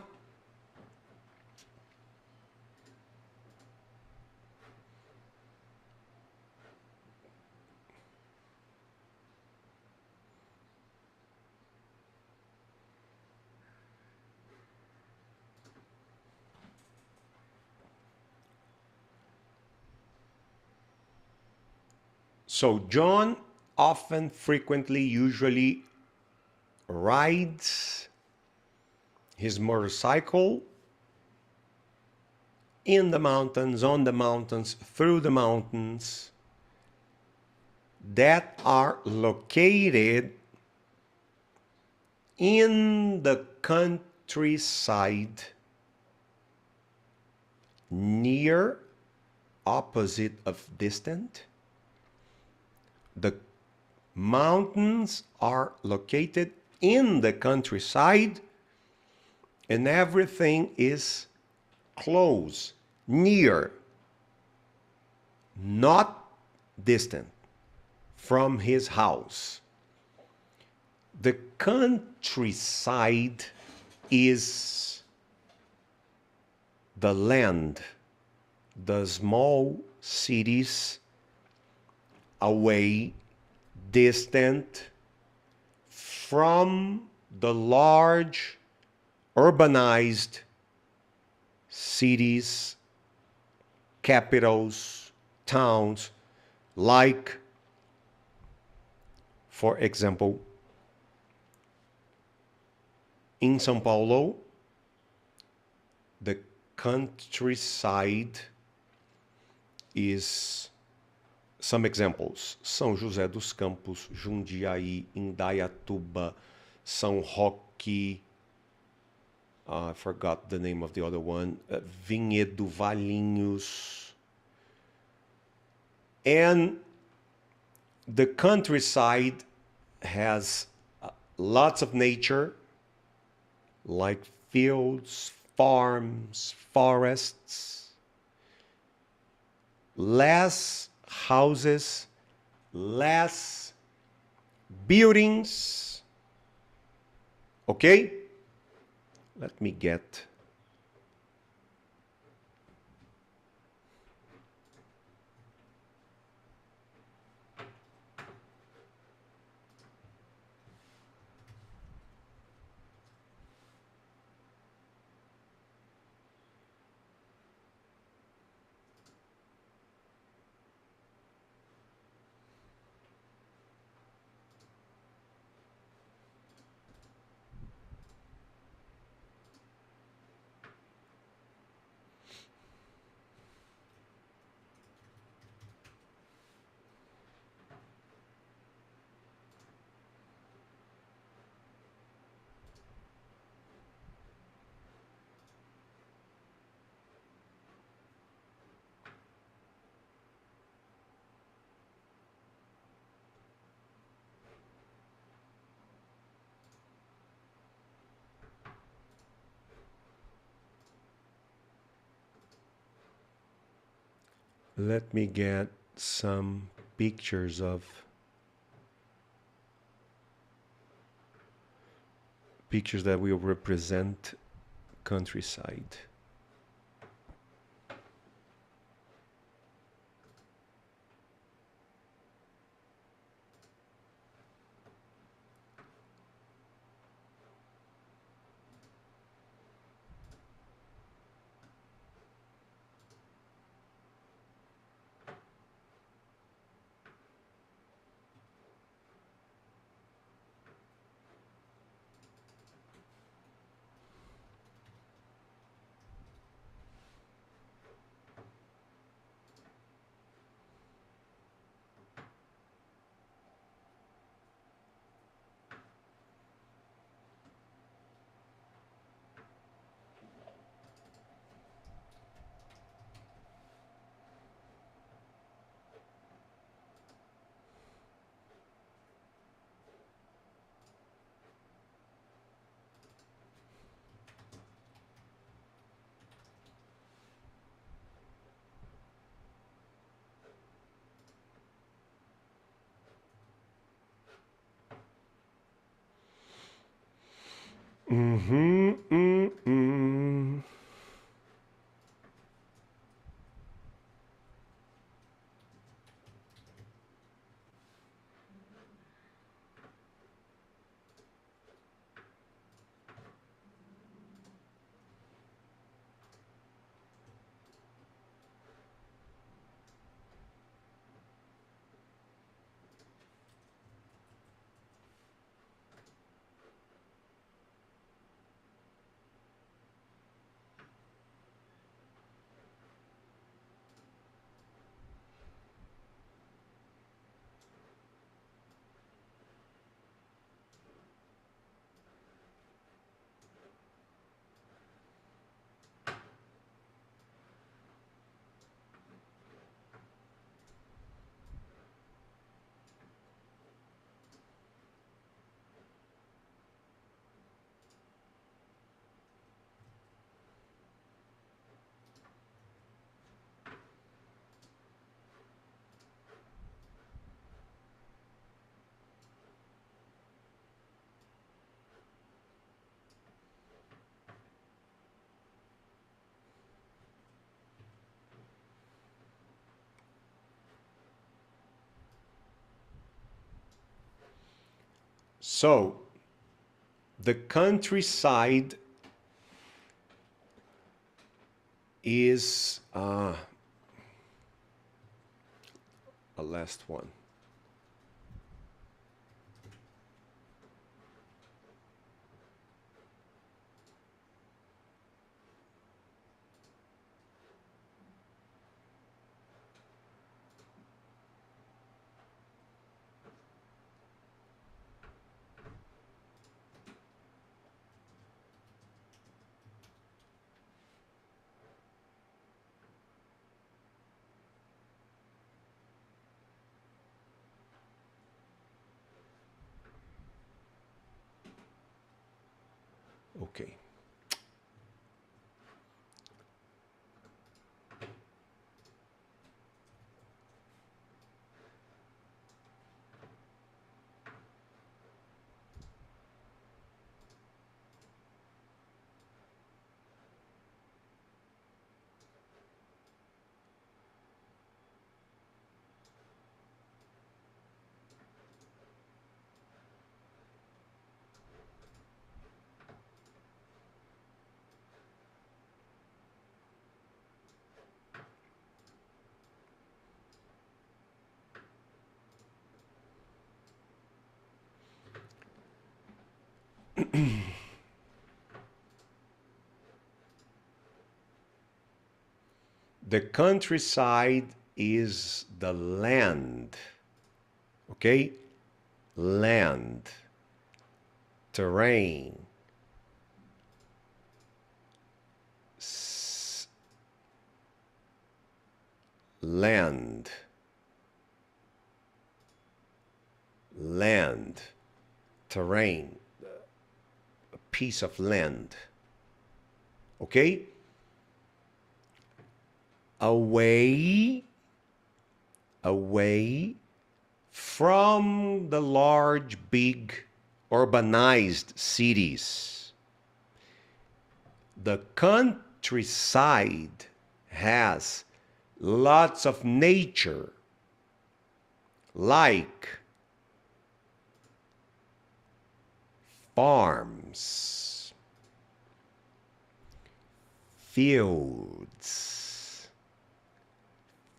So John often, frequently, usually rides his motorcycle in the mountains, on the mountains, through the mountains that are located in the countryside, near, opposite of distant. The mountains are located in the countryside and everything is close, near, not distant from his house. The countryside is the land, the small cities away, distant from the large urbanized cities, capitals, towns, like, for example, in São Paulo, the countryside is some examples: São José dos Campos, Jundiaí, Indaiatuba, São Roque, I forgot the name of the other one, Vinhedo, Valinhos. And the countryside has lots of nature, like fields, farms, forests, less houses, less buildings. Okay? Let me get some pictures that will represent countryside. Uhum. So, the countryside is a last one. Okay. The countryside is the land, okay? Land, terrain, land, terrain, a piece of land, okay? Away from the large, big, urbanized cities. The countryside has lots of nature, like farms, fields,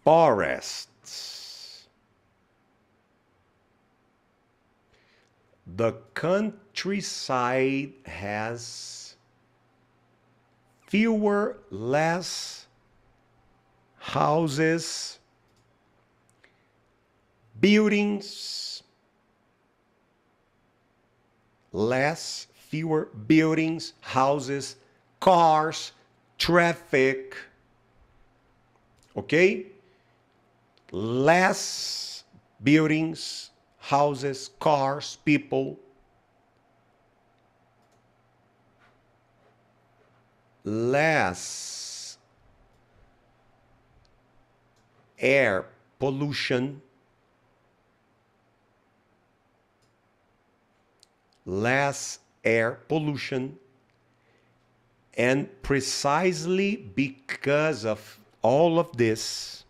forests. The countryside has less houses, buildings, fewer buildings, houses, cars, traffic, okay? Less buildings, houses, cars, people. Less air pollution. Less air pollution. And precisely because of all of this,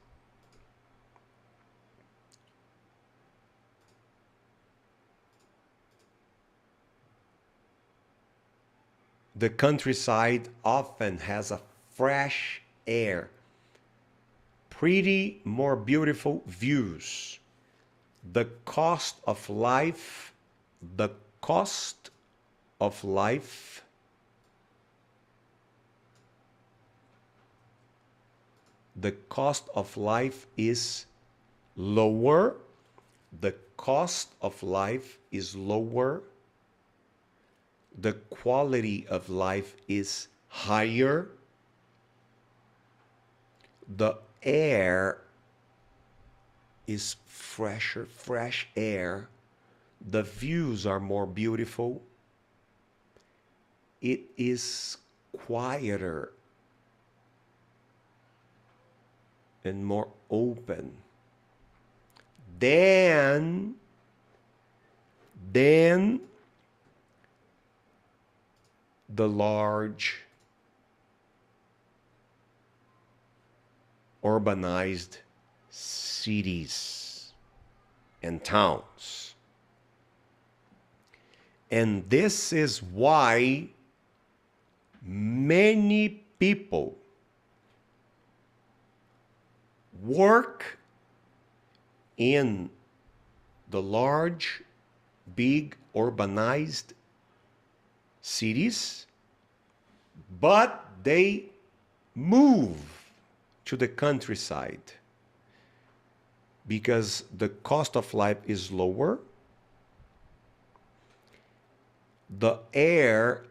the countryside often has a fresh air, pretty more beautiful views. The cost of life, the cost of life is lower. The cost of life is lower. The quality of life is higher. The air is fresher, fresh air. The views are more beautiful. It is quieter and more open. Then the large urbanized cities and towns. And this is why many people work in the large, big, urbanized cities, but they move to the countryside because the cost of life is lower, the air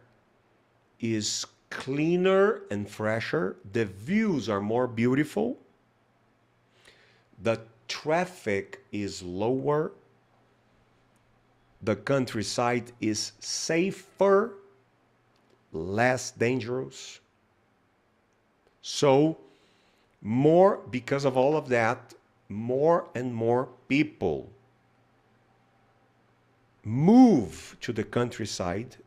is cleaner and fresher, the views are more beautiful, the traffic is lower, the countryside is safer, less dangerous. So, because of all of that, more and more people move to the countryside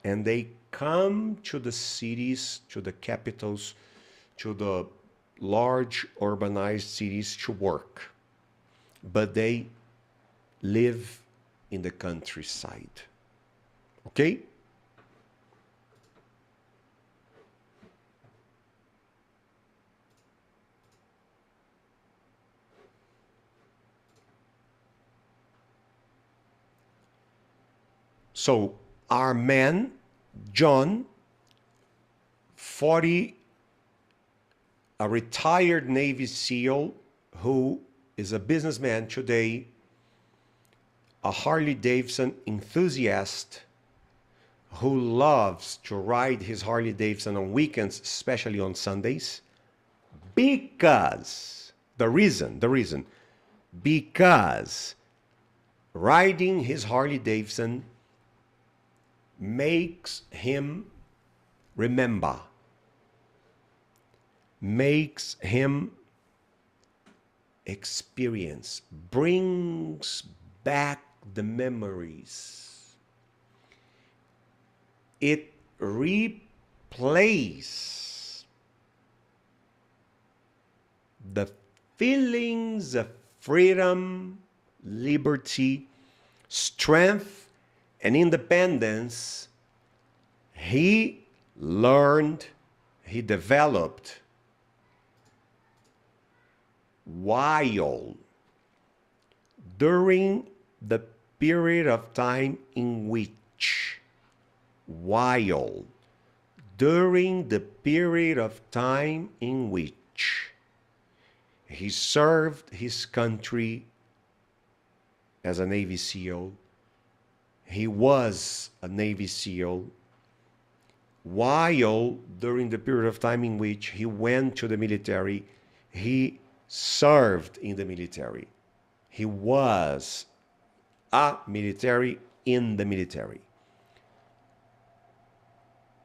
and they come to the cities, to the capitals, to the large urbanized cities to work. But they live in the countryside. Okay? So our man, John, 40, a retired Navy SEAL who is a businessman today, a Harley Davidson enthusiast who loves to ride his Harley Davidson on weekends, especially on Sundays, because because riding his Harley Davidson makes him remember, makes him experience, brings back the memories. It replaces the feelings of freedom, liberty, strength, and independence he learned, he developed during the period of time in which he served his country as a Navy SEAL. He was a Navy SEAL while during the period of time in which he went to the military, he served in the military. He was a military in the military.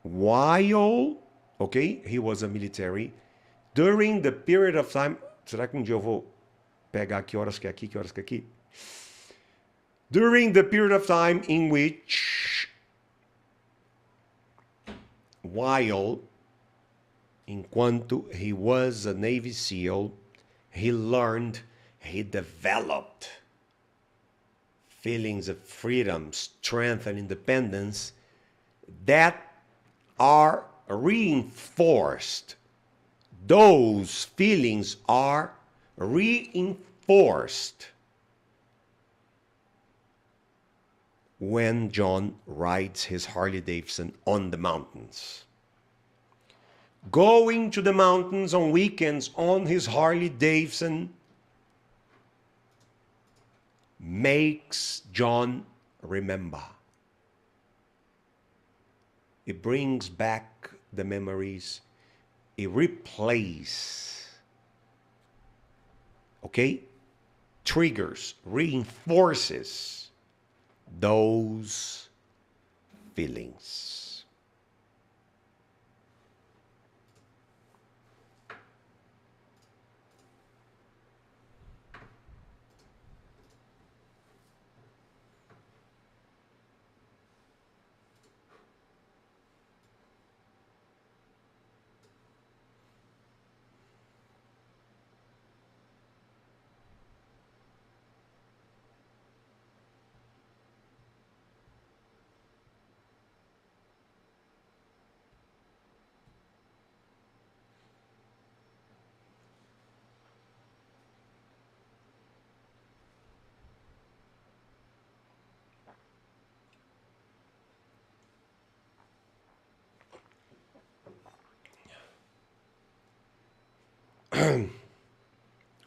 While, he was a military, during the period of time... Será que dia eu vou pegar que horas que é aqui, que horas que é aqui? During the period of time in which while, enquanto he was a Navy SEAL, he learned, he developed feelings of freedom, strength, and independence that are reinforced. Those feelings are reinforced when John rides his Harley Davidson on the mountains. Going to the mountains on weekends on his Harley Davidson makes John remember. It brings back the memories. It replays. Okay? Triggers, reinforces those feelings.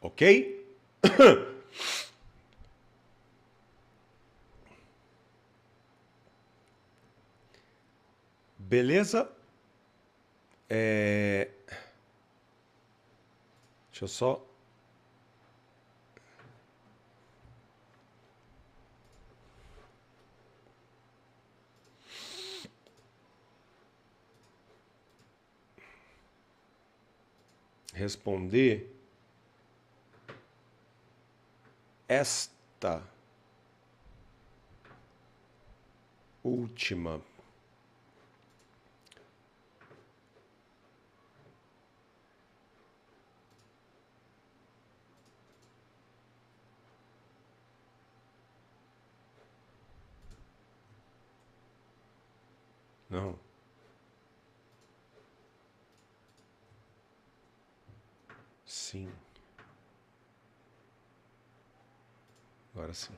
Ok? Beleza? Deixa eu só... responder esta última não. Sim. Agora sim.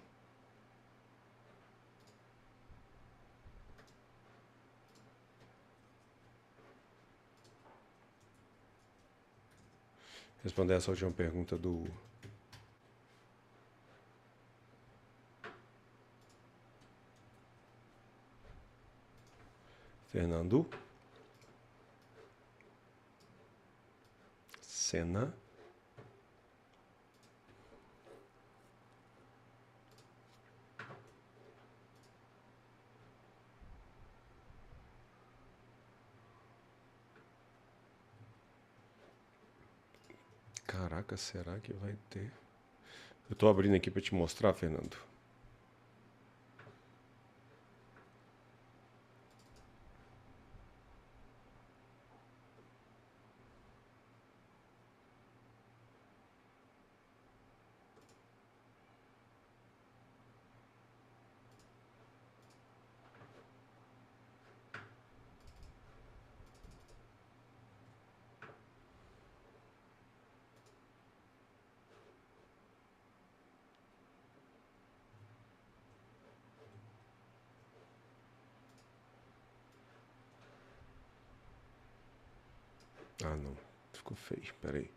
Responder essa última pergunta do... Fernando. Cena. Caraca, será que vai ter? Eu tô abrindo aqui para te mostrar, Fernando. Ah, não. Ficou feio. Pera aí.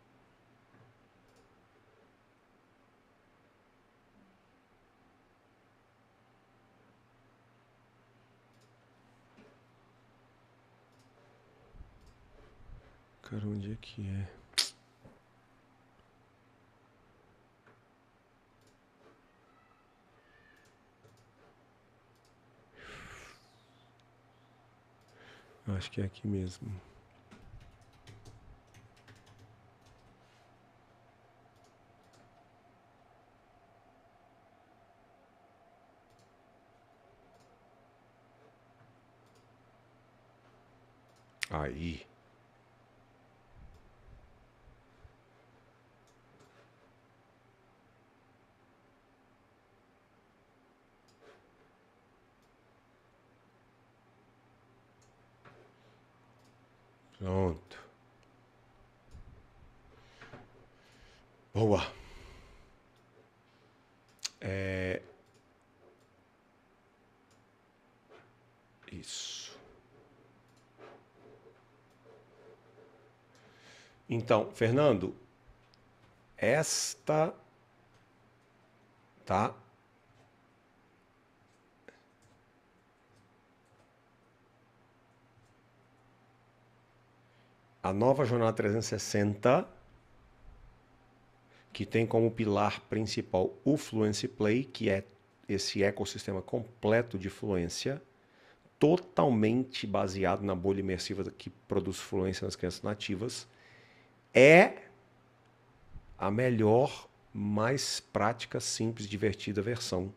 Cara, onde é que é? Acho que é aqui mesmo. Aí. Pronto. Boa. Isso. Então, Fernando, esta, tá? A nova jornada 360, que tem como pilar principal o Fluency Play, que é esse ecossistema completo de fluência, totalmente baseado na bolha imersiva que produz fluência nas crianças nativas, é a melhor, mais prática, simples, divertida versão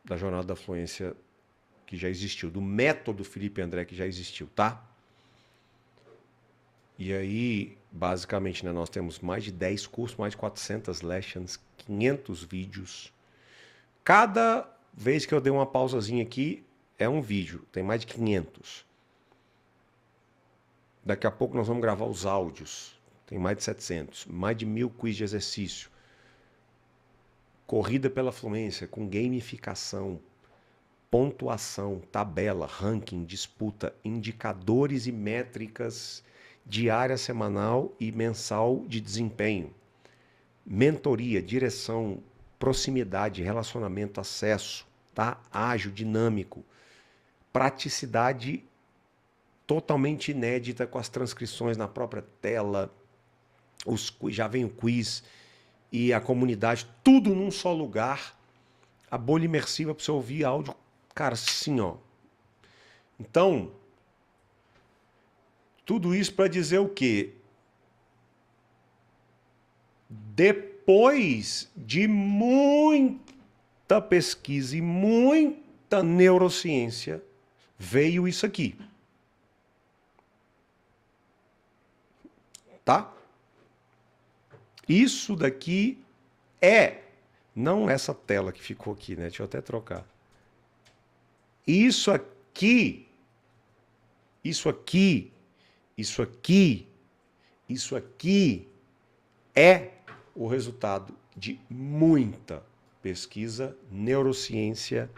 da jornada da fluência que já existiu, do método Felipe André que já existiu, tá? E aí, basicamente, né, nós temos mais de 10 cursos, mais de 400 lessons, 500 vídeos. Cada vez que eu dei uma pausazinha aqui, é um vídeo. Tem mais de 500. Daqui a pouco nós vamos gravar os áudios. Tem mais de 700. Mais de 1000 quiz de exercício. Corrida pela fluência, com gamificação, pontuação, tabela, ranking, disputa, indicadores e métricas diária, semanal e mensal de desempenho. Mentoria, direção, proximidade, relacionamento, acesso, tá? Ágil, dinâmico. Praticidade totalmente inédita com as transcrições na própria tela. Já vem o quiz e a comunidade, tudo num só lugar. A bolha imersiva para você ouvir áudio, cara, assim, ó. Então, tudo isso para dizer o quê? Depois de muita pesquisa e muita neurociência, veio isso aqui. Tá? Isso daqui não essa tela que ficou aqui, né? Deixa eu até trocar. Isso aqui é o resultado de muita pesquisa, neurociência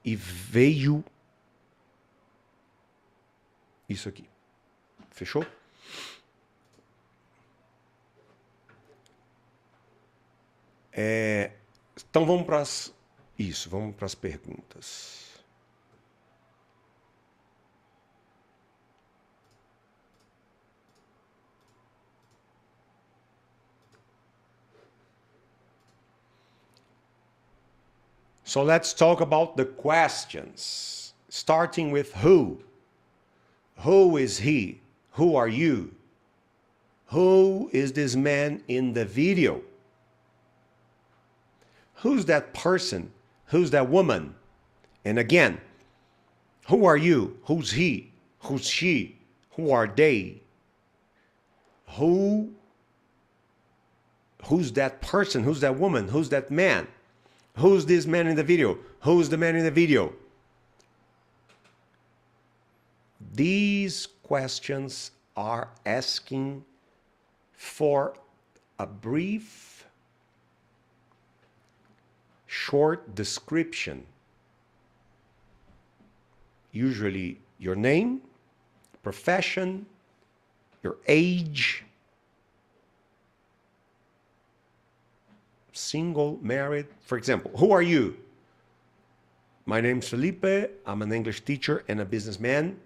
e veio isso aqui. Fechou? Então vamos para as perguntas. So let's talk about the questions, starting with who. Who is he? Who are you? Who is this man in the video? Who's that person? Who's that woman? And again, who are you? Who's he? Who's she? Who are they? Who's that person? Who's that woman? Who's that man? Who's this man in the video? Who's the man in the video? These questions are asking for a brief, short description. Usually your name, profession, your age, single, married. For example, who are you? My name's Felipe. I'm an English teacher and a businessman.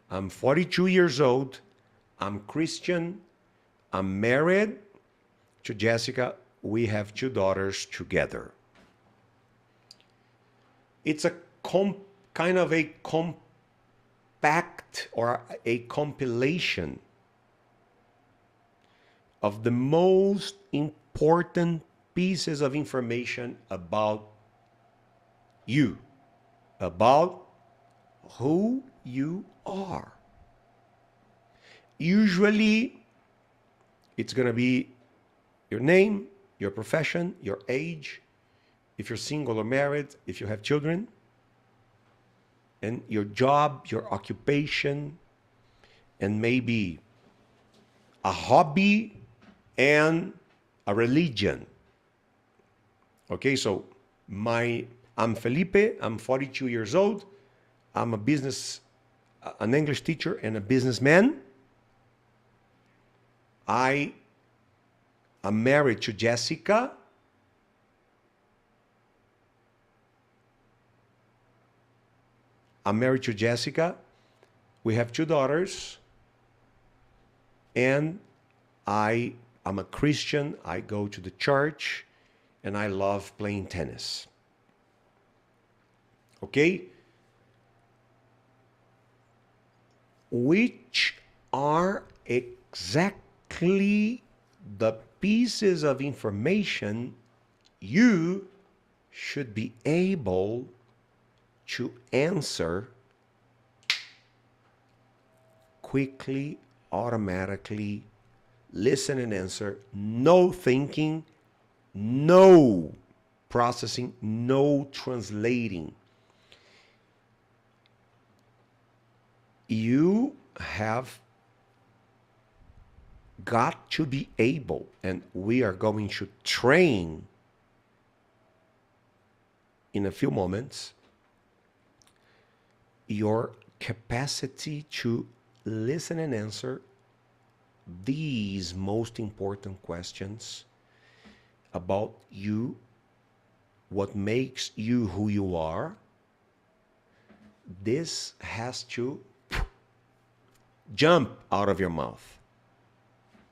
I'm 42 years old. I'm Christian. I'm married to Jessica. We have 2 daughters together. It's a kind of a compact or a compilation of the most important pieces of information about you, about who you are. Usually, it's going to be your name, your profession, your age, if you're single or married, if you have children, and your job, your occupation, and maybe a hobby and a religion. Okay, so I'm Felipe, I'm 42 years old, I'm an English teacher and a businessman. I am married to Jessica. We have 2 daughters. And I'm a Christian. I go to the church. And I love playing tennis. Okay? Which are exactly the pieces of information you should be able to answer quickly, automatically, listen and answer, no thinking, no processing, no translating. You have got to be able, and we are going to train in a few moments, your capacity to listen and answer these most important questions about you, what makes you who you are. This has to jump out of your mouth.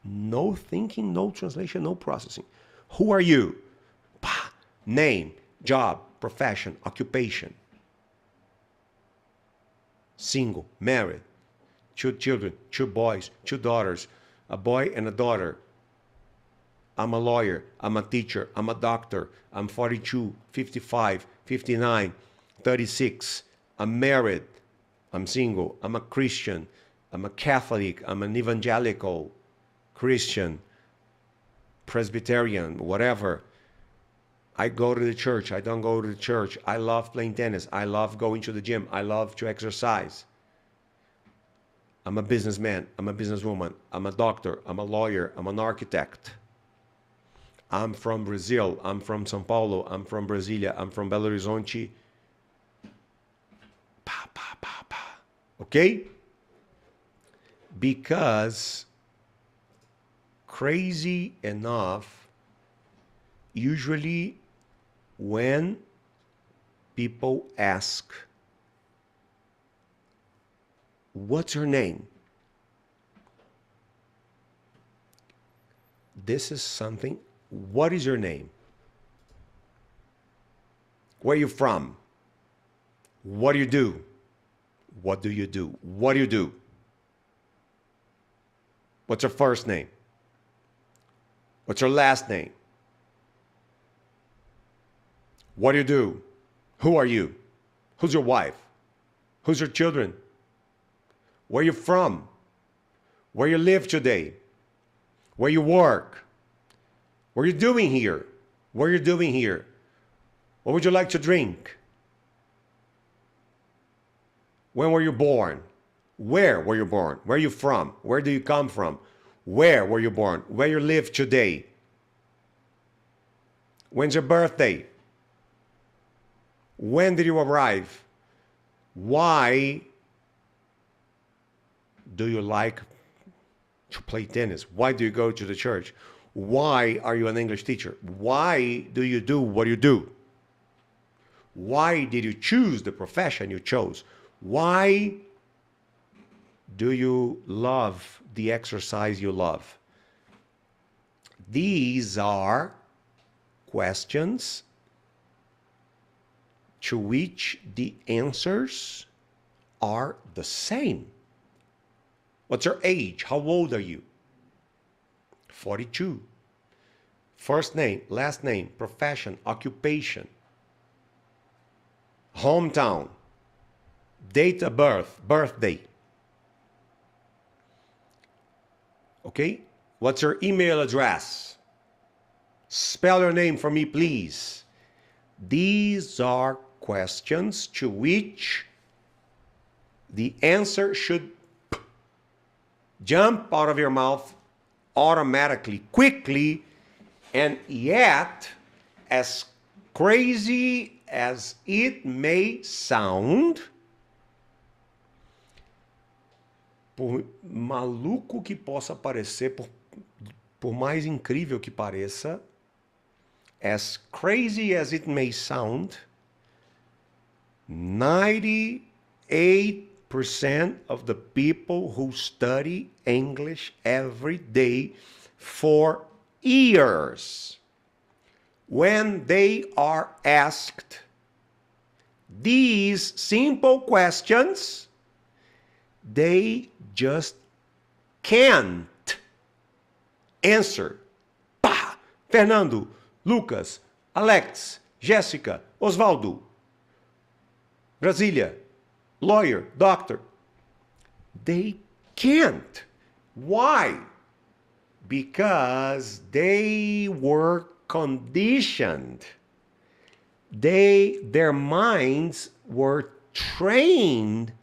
No thinking, no translation, no processing. Who are you? Name, job, profession, occupation. Single, married, 2 children, 2 boys, 2 daughters, a boy and a daughter. I'm a lawyer, I'm a teacher, I'm a doctor, I'm 42, 55, 59, 36, I'm married, I'm single, I'm a Christian, I'm a Catholic, I'm an evangelical Christian, Presbyterian, whatever. I go to the church, I don't go to the church. I love playing tennis, I love going to the gym, I love to exercise. I'm a businessman, I'm a businesswoman, I'm a doctor, I'm a lawyer, I'm an architect. I'm from Brazil, I'm from São Paulo, I'm from Brasilia, I'm from Belo Horizonte. Okay? Because crazy enough, usually when people ask, what's her name? This is something. What is your name? Where are you from? What do you do? What do you do? What do you do? What's your first name? What's your last name? What do you do? Who are you? Who's your wife? Who's your children? Where are you from? Where you live today? Where you work? What are you doing here? What are you doing here? What would you like to drink? When were you born? Where were you born? Where are you from? Where do you come from? Where were you born? Where you live today? When's your birthday? When did you arrive? Why do you like to play tennis? Why do you go to the church? Why are you an English teacher? Why do you do what you do? Why did you choose the profession you chose? Why do you love the exercise you love? These are questions to which the answers are the same. What's your age? How old are you? 42. First name, last name, profession, occupation, hometown, Date of birth, birthday. Okay? What's your email address? Spell your name for me, please. These are questions to which the answer should jump out of your mouth automatically, quickly, and yet, as crazy as it may sound, por maluco que possa parecer, por mais incrível que pareça, as crazy as it may sound, 98% of the people who study English every day for years, when they are asked these simple questions, they just can't answer. Pá! Fernando, Lucas, Alex, Jéssica, Osvaldo, Brasília, lawyer, doctor. They can't. Why? Because they were conditioned. Their minds were trained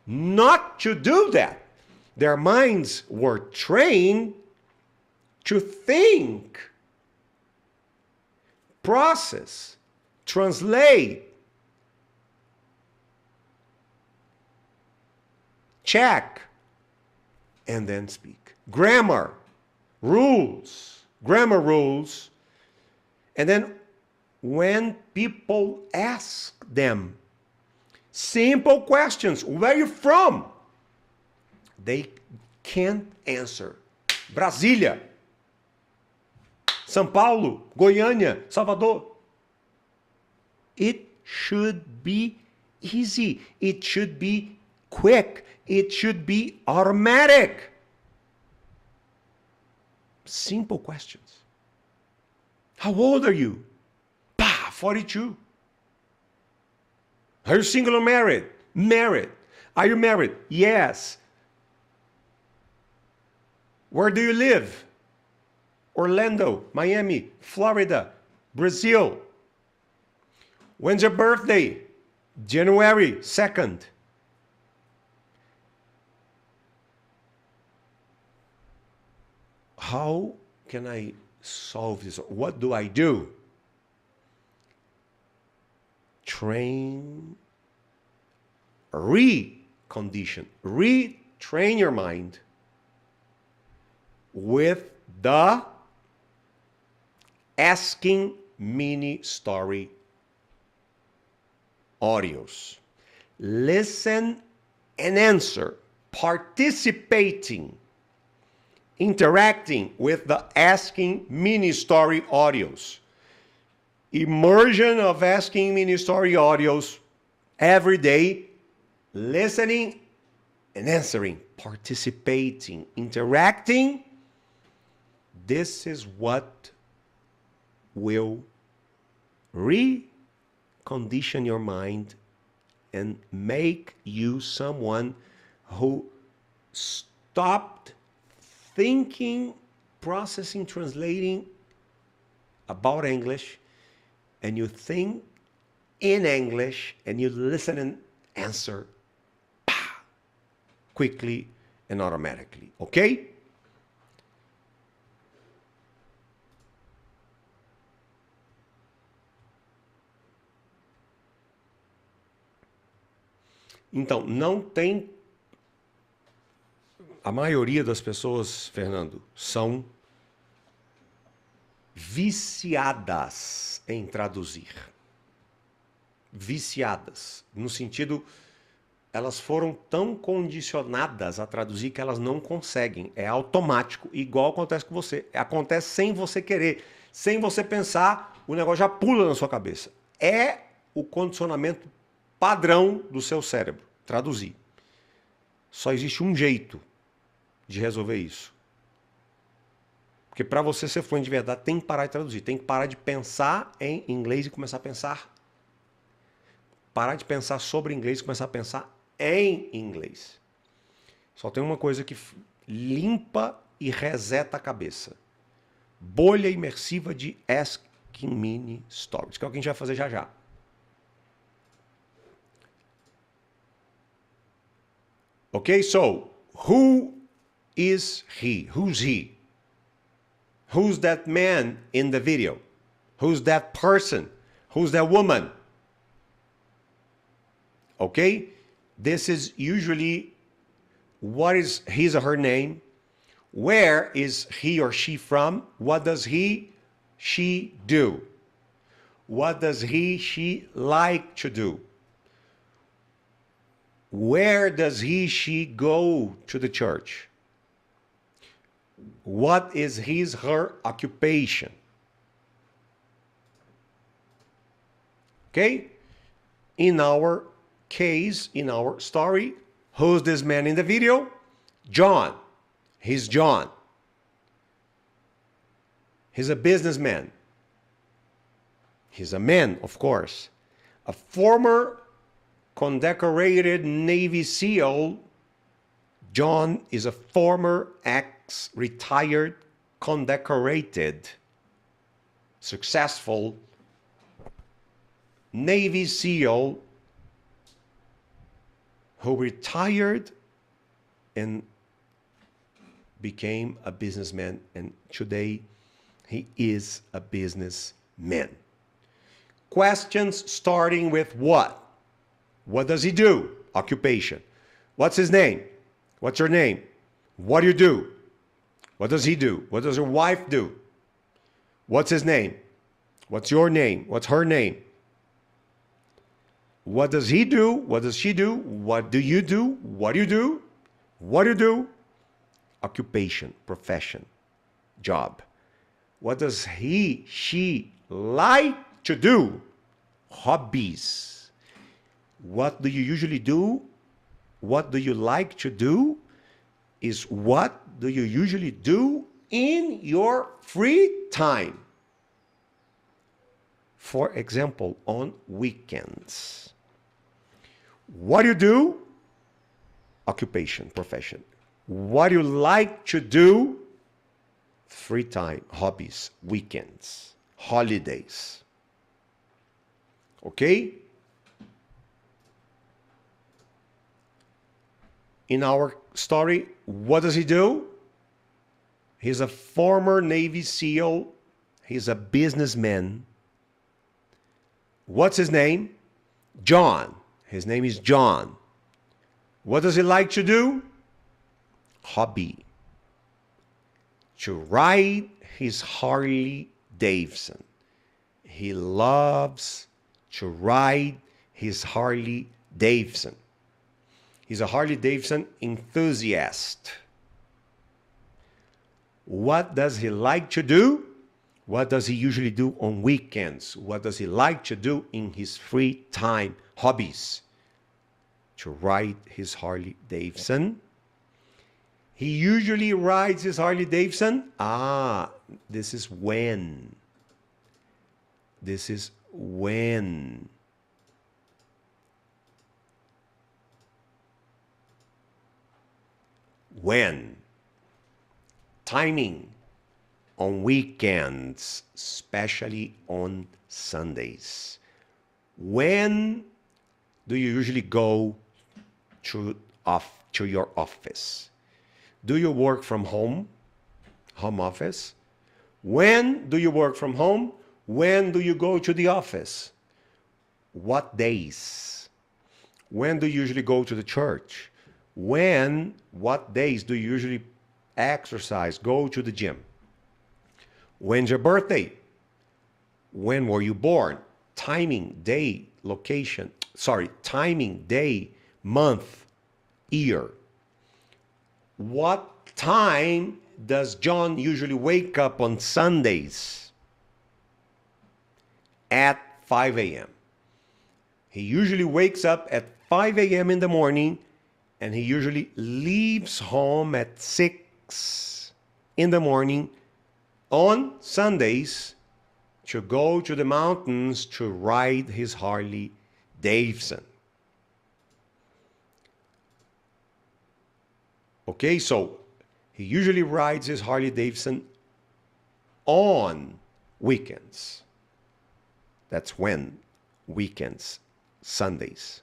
not to do that. Their minds were trained to think, process, translate, check, and then speak. Grammar rules. And then when people ask them simple questions, where are you from? They can't answer. Brasília, São Paulo, Goiânia, Salvador. It should be easy. It should be quick. It should be automatic. Simple questions. How old are you? 42. Are you single or married? Married. Are you married? Yes. Where do you live? Orlando, Miami, Florida, Brazil. When's your birthday? January 2nd. How can I solve this? What do I do? Train, recondition, retrain your mind with the asking mini story audios. Listen and answer, participating, interacting with the asking mini story audios. Immersion of asking mini story audios every day, listening and answering, participating, interacting. This is what will recondition your mind and make you someone who stopped thinking, processing, translating about English, and you think in English, and you listen and answer quickly and automatically. Okay? Então, não tem... A maioria das pessoas, Fernando, são viciadas em traduzir. Viciadas. No sentido, elas foram tão condicionadas a traduzir que elas não conseguem. É automático, igual acontece com você. Acontece sem você querer, sem você pensar, o negócio já pula na sua cabeça. É o condicionamento padrão do seu cérebro, traduzir. Só existe um jeito de resolver isso. Porque para você ser fluente de verdade, tem que parar de traduzir. Tem que parar de pensar em inglês e começar a pensar parar de pensar sobre inglês e começar a pensar em inglês. Só tem uma coisa que limpa e reseta a cabeça. Bolha imersiva de Asking Mini Stories, que é o que a gente vai fazer já já. Okay, so who is he? Who's he? Who's that man in the video? Who's that person? Who's that woman? Okay, this is usually what is his or her name? Where is he or she from? What does he, she do? What does he, she like to do? Where does he, she go to the church? What is his, her occupation? Okay? In our case, in our story, who's this man in the video? John. He's John. He's a businessman. He's a man, of course. A former condecorated Navy SEAL. John is a former ex-retired, condecorated, successful Navy SEAL who retired and became a businessman, and today he is a businessman. Questions starting with what? What does he do? Occupation. What's his name? What's your name? What do you do? What does he do? What does your wife do? What's his name? What's your name? What's her name? What does he do? What does she do? What do you do? What do you do? What do you do? Occupation, profession, job. What does he, she like to do? Hobbies. What do you usually do? What do you like to do? Is what do you usually do in your free time? For example, on weekends. What do you do? Occupation, profession. What do you like to do? Free time, hobbies, weekends, holidays. Okay? In our story, what does he do? He's a former Navy SEAL. He's a businessman. What's his name? John. His name is John. What does he like to do? Hobby. To ride his Harley Davidson. He loves to ride his Harley Davidson. He's a Harley Davidson enthusiast. What does he like to do? What does he usually do on weekends? What does he like to do in his free time? Hobbies. To ride his Harley Davidson. He usually rides his Harley Davidson. This is when. This is when. When. Timing. On weekends, especially on Sundays. When do you usually go to your office? Do you work from home? Home office? When do you work from home? When do you go to the office? What days? When do you usually go to the church? What days do you usually exercise, go to the gym? When's your birthday? When were you born? Timing, day, location. Timing, day, month, year. What time does John usually wake up on Sundays? At 5 a.m. He usually wakes up at 5 a.m. in the morning, and he usually leaves home at 6 in the morning on Sundays to go to the mountains to ride his Harley Davidson. Okay, so he usually rides his Harley Davidson on weekends. That's when weekends, Sundays.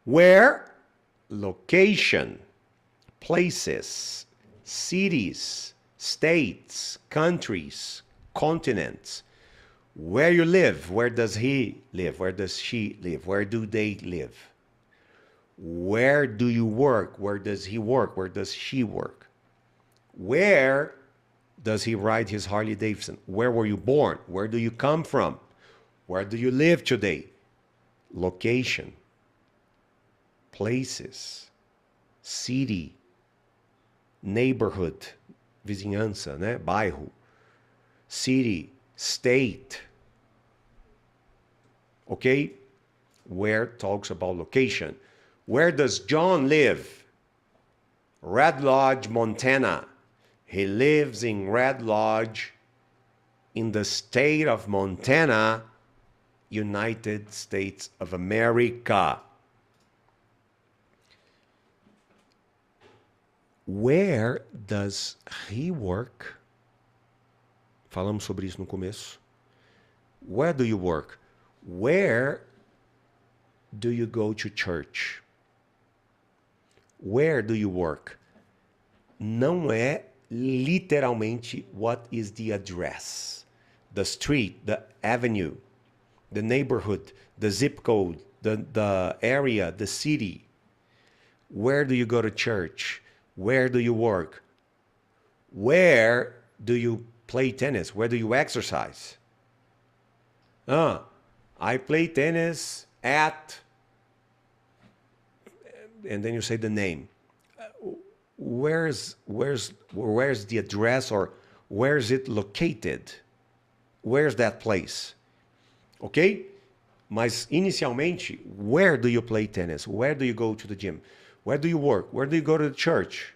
Where? Location, places, cities, states, countries, continents. Where you live, where does he live? Where does she live? Where do they live? Where do you work? Where does he work? Where does she work? Where does he ride his Harley Davidson? Where were you born? Where do you come from? Where do you live today? Location, places, city, neighborhood, vizinhança, né? Bairro, city, state. Okay? Where talks about location. Where does John live? Red Lodge, Montana. He lives in Red Lodge in the state of Montana, United States of America. Where does he work? Falamos sobre isso no começo. Where do you work? Where do you go to church? Where do you work? Não é literalmente what is the address, the street, the avenue, the neighborhood, the zip code, the area, the city. Where do you go to church? Where do you work? Where do you play tennis? Where do you exercise? I play tennis at, and then you say the name. Where's the address, or where is it located? Where's that place? Ok? Mas inicialmente, where do you play tennis? Where do you go to the gym? Where do you work? Where do you go to the church?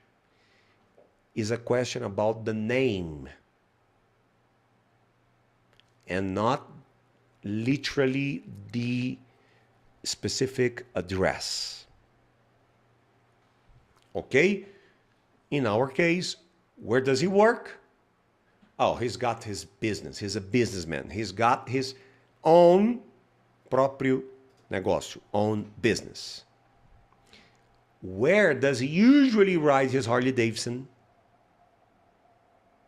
Is a question about the name and not literally the specific address. Okay? In our case, where does he work? Oh, he's got his business. He's a businessman. He's got his own próprio negócio, own business. Where does he usually ride his Harley Davidson?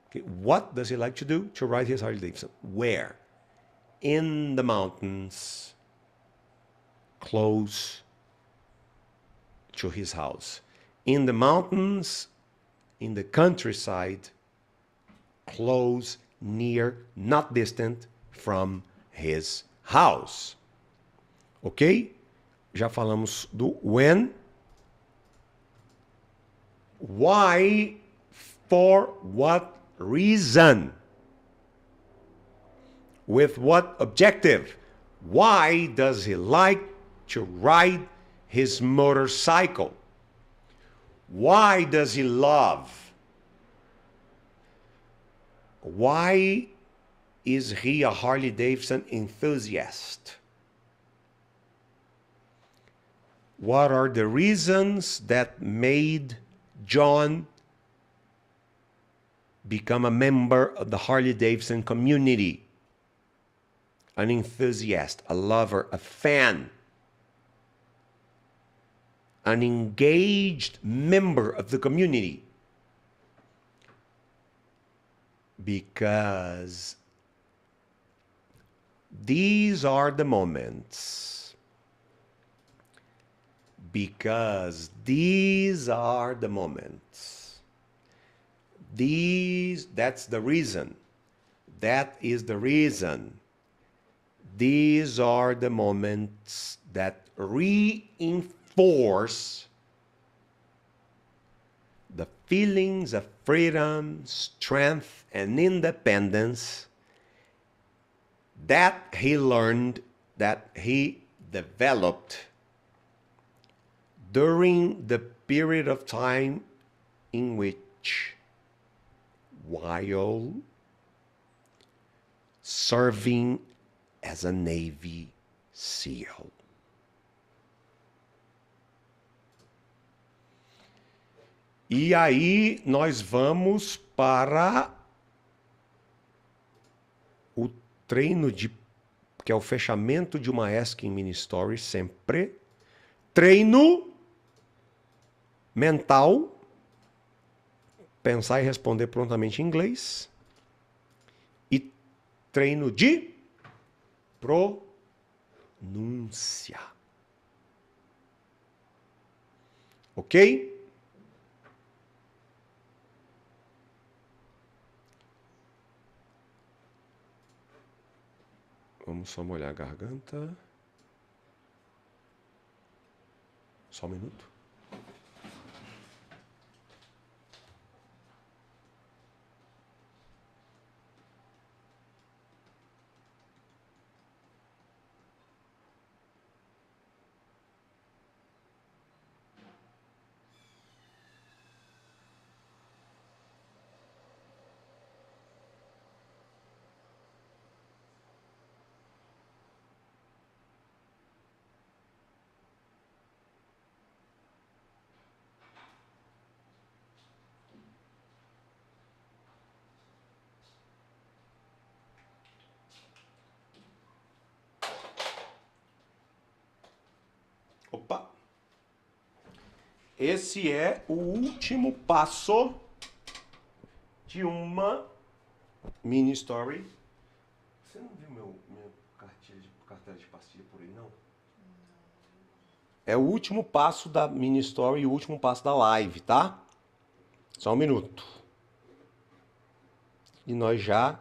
Okay, what does he like to do to ride his Harley Davidson? Where? In the mountains, close to his house. In the mountains, in the countryside, close, near, not distant from his house. Ok? Já falamos do when. Why? For what reason? With what objective? Why does he like to ride his motorcycle? Why does he love? Why is he a Harley Davidson enthusiast? What are the reasons that made John become a member of the Harley Davidson community? An enthusiast, a lover, a fan, an engaged member of the community. Because these are the moments. Because these are the moments. That's the reason. That is the reason. These are the moments that reinforce the feelings of freedom, strength, and independence that he learned, that he developed during the period of time in which, while serving as a Navy seal. E aí nós vamos para o treino que é o fechamento de uma asking mini story sempre. Treino mental. Pensar e responder prontamente em inglês. E treino de pronúncia. Ok? Vamos só molhar a garganta. Só um minuto. Opa! Esse é o último passo de uma mini story. Você não viu minha carteira de pastilha por aí, não? É o último passo da mini story e o último passo da live, tá? Só um minuto. E nós já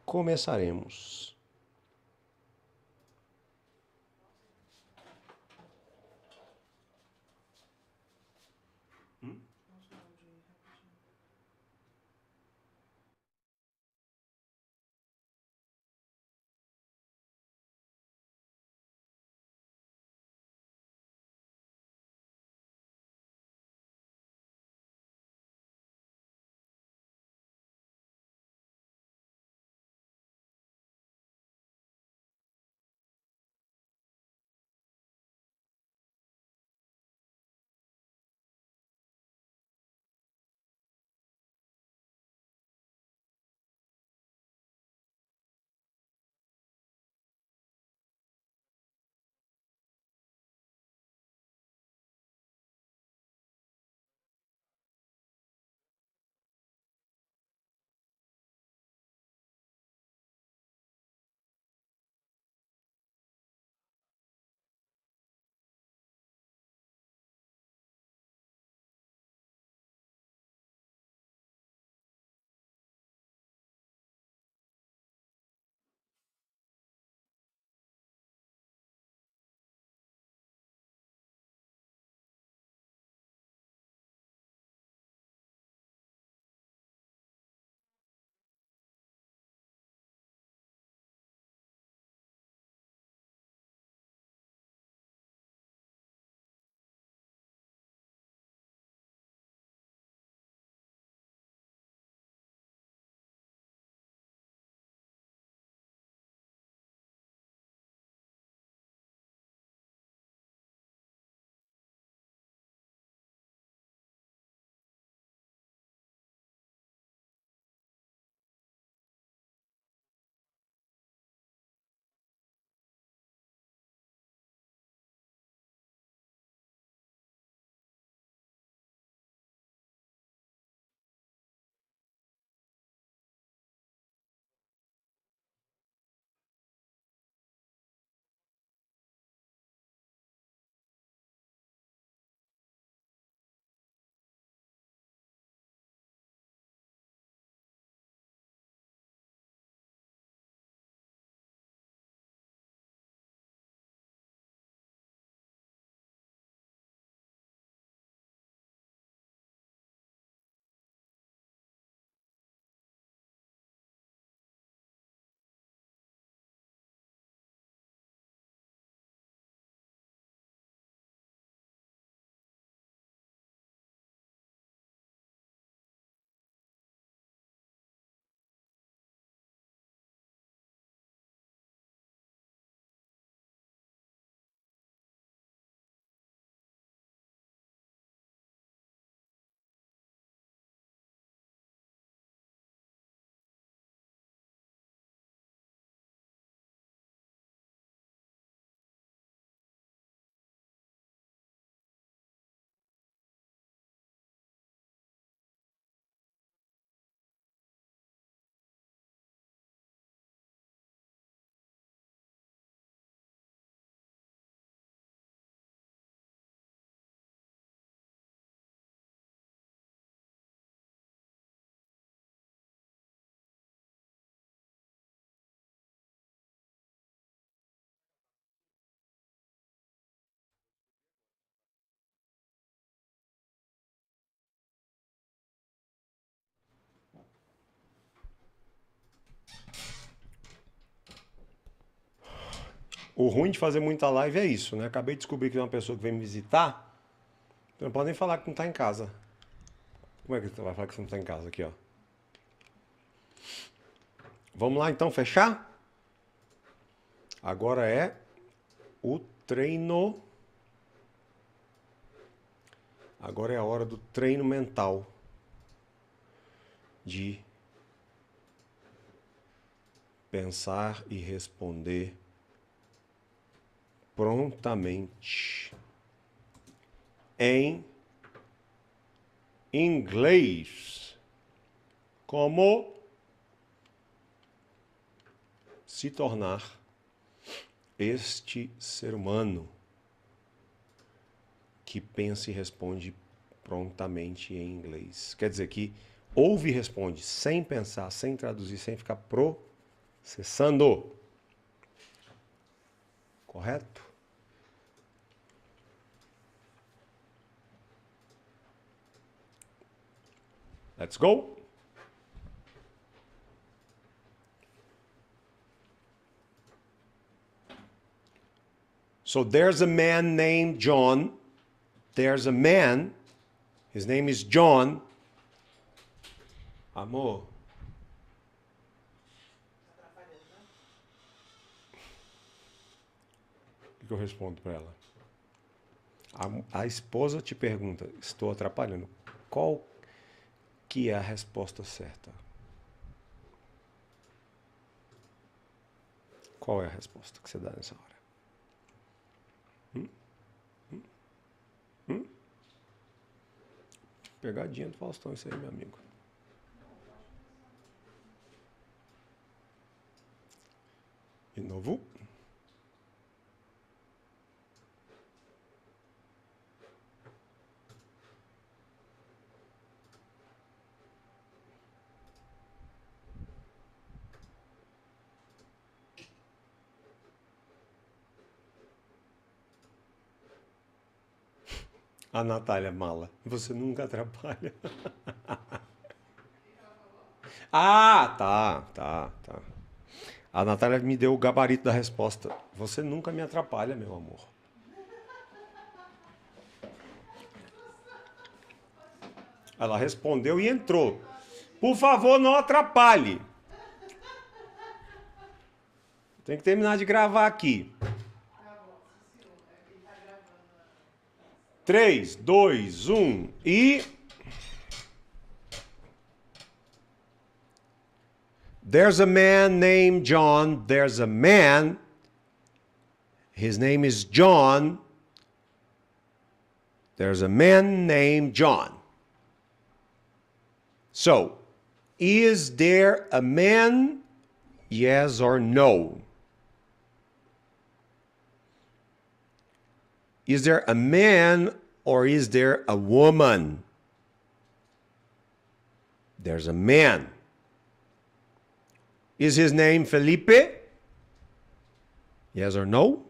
começaremos. O ruim de fazer muita live é isso, né? Acabei de descobrir que tem uma pessoa que vem me visitar. Então não pode nem falar que não está em casa. Como é que você vai falar que você não está em casa? Aqui, ó. Vamos lá, então, fechar? Agora é o treino. Agora é a hora do treino mental. De pensar e responder prontamente em inglês. Como se tornar este ser humano que pensa e responde prontamente em inglês. Quer dizer que ouve e responde sem pensar, sem traduzir, sem ficar processando. Correto? Let's go. So there's a man named John. There's a man. His name is John. Amor. O que eu respondo para ela? A esposa te pergunta, estou atrapalhando? Qual que é a resposta certa? Qual é a resposta que você dá nessa hora? Pegadinha do Faustão, isso aí, meu amigo. De novo. A Natália mala. Você nunca atrapalha. Ah, tá. A Natália me deu o gabarito da resposta. Você nunca me atrapalha, meu amor. Ela respondeu e entrou. Por favor, não atrapalhe. Tem que terminar de gravar aqui. 3, 2, 1 e... There's a man named John. There's a man. His name is John. There's a man named John. So, is there a man? Yes or no? Is there a man or is there a woman? There's a man. Is his name Felipe? Yes or no?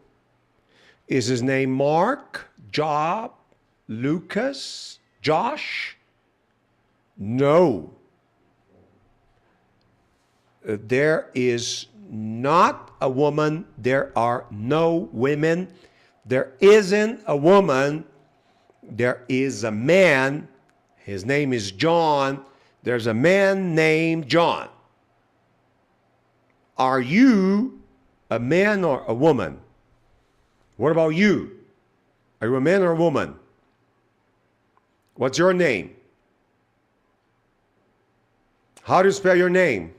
Is his name Mark, Job, Lucas, Josh? No. There is not a woman. There are no women. There isn't a woman. There is a man. His name is John. There's a man named John. Are you a man or a woman? What about you? Are you a man or a woman? What's your name? How do you spell your name?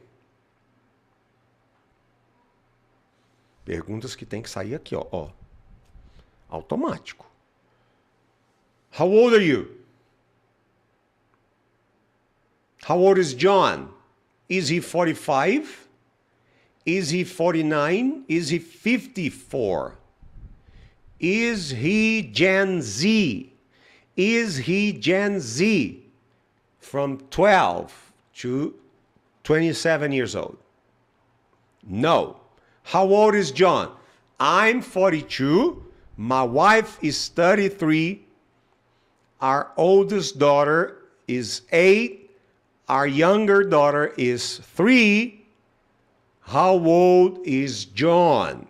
Perguntas que tem que sair aqui, ó. Automático. How old are you? How old is John? Is he 45? Is he 49? Is he 54? Is he Gen Z? Is he Gen Z from 12 to 27 years old? No. How old is John? I'm 42. My wife is 33. Our oldest daughter is 8. Our younger daughter is 3. How old is John?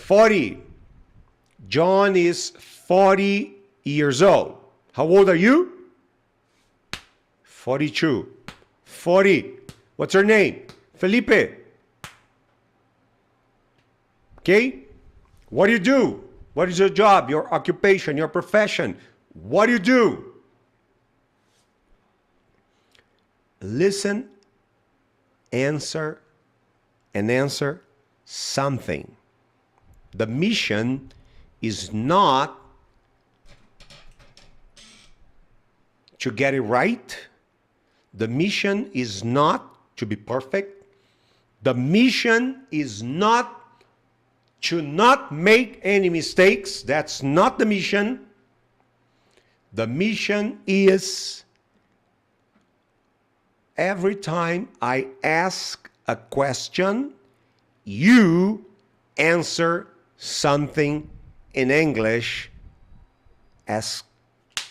40. John is 40 years old. How old are you? 42. 40. What's her name? Felipe. Okay? What do you do? What is your job, your occupation, your profession? What do you do? Listen, answer, and answer something. The mission is not to get it right. The mission is not to be perfect. The mission is not to not make any mistakes. That's not the mission. The mission is every time I ask a question, you answer something in English as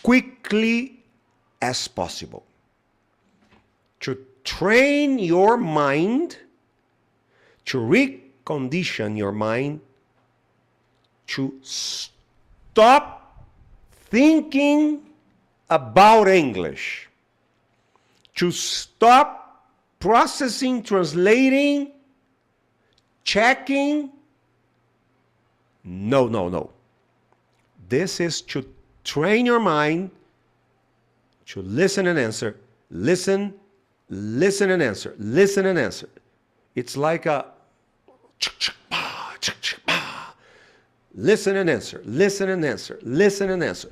quickly as possible. To train your mind, to recondition your mind, to stop thinking about English, to stop processing, translating, checking. No. This is to train your mind to listen and answer. Listen and answer. Listen and answer. It's like a listen and answer. Listen and answer. Listen and answer.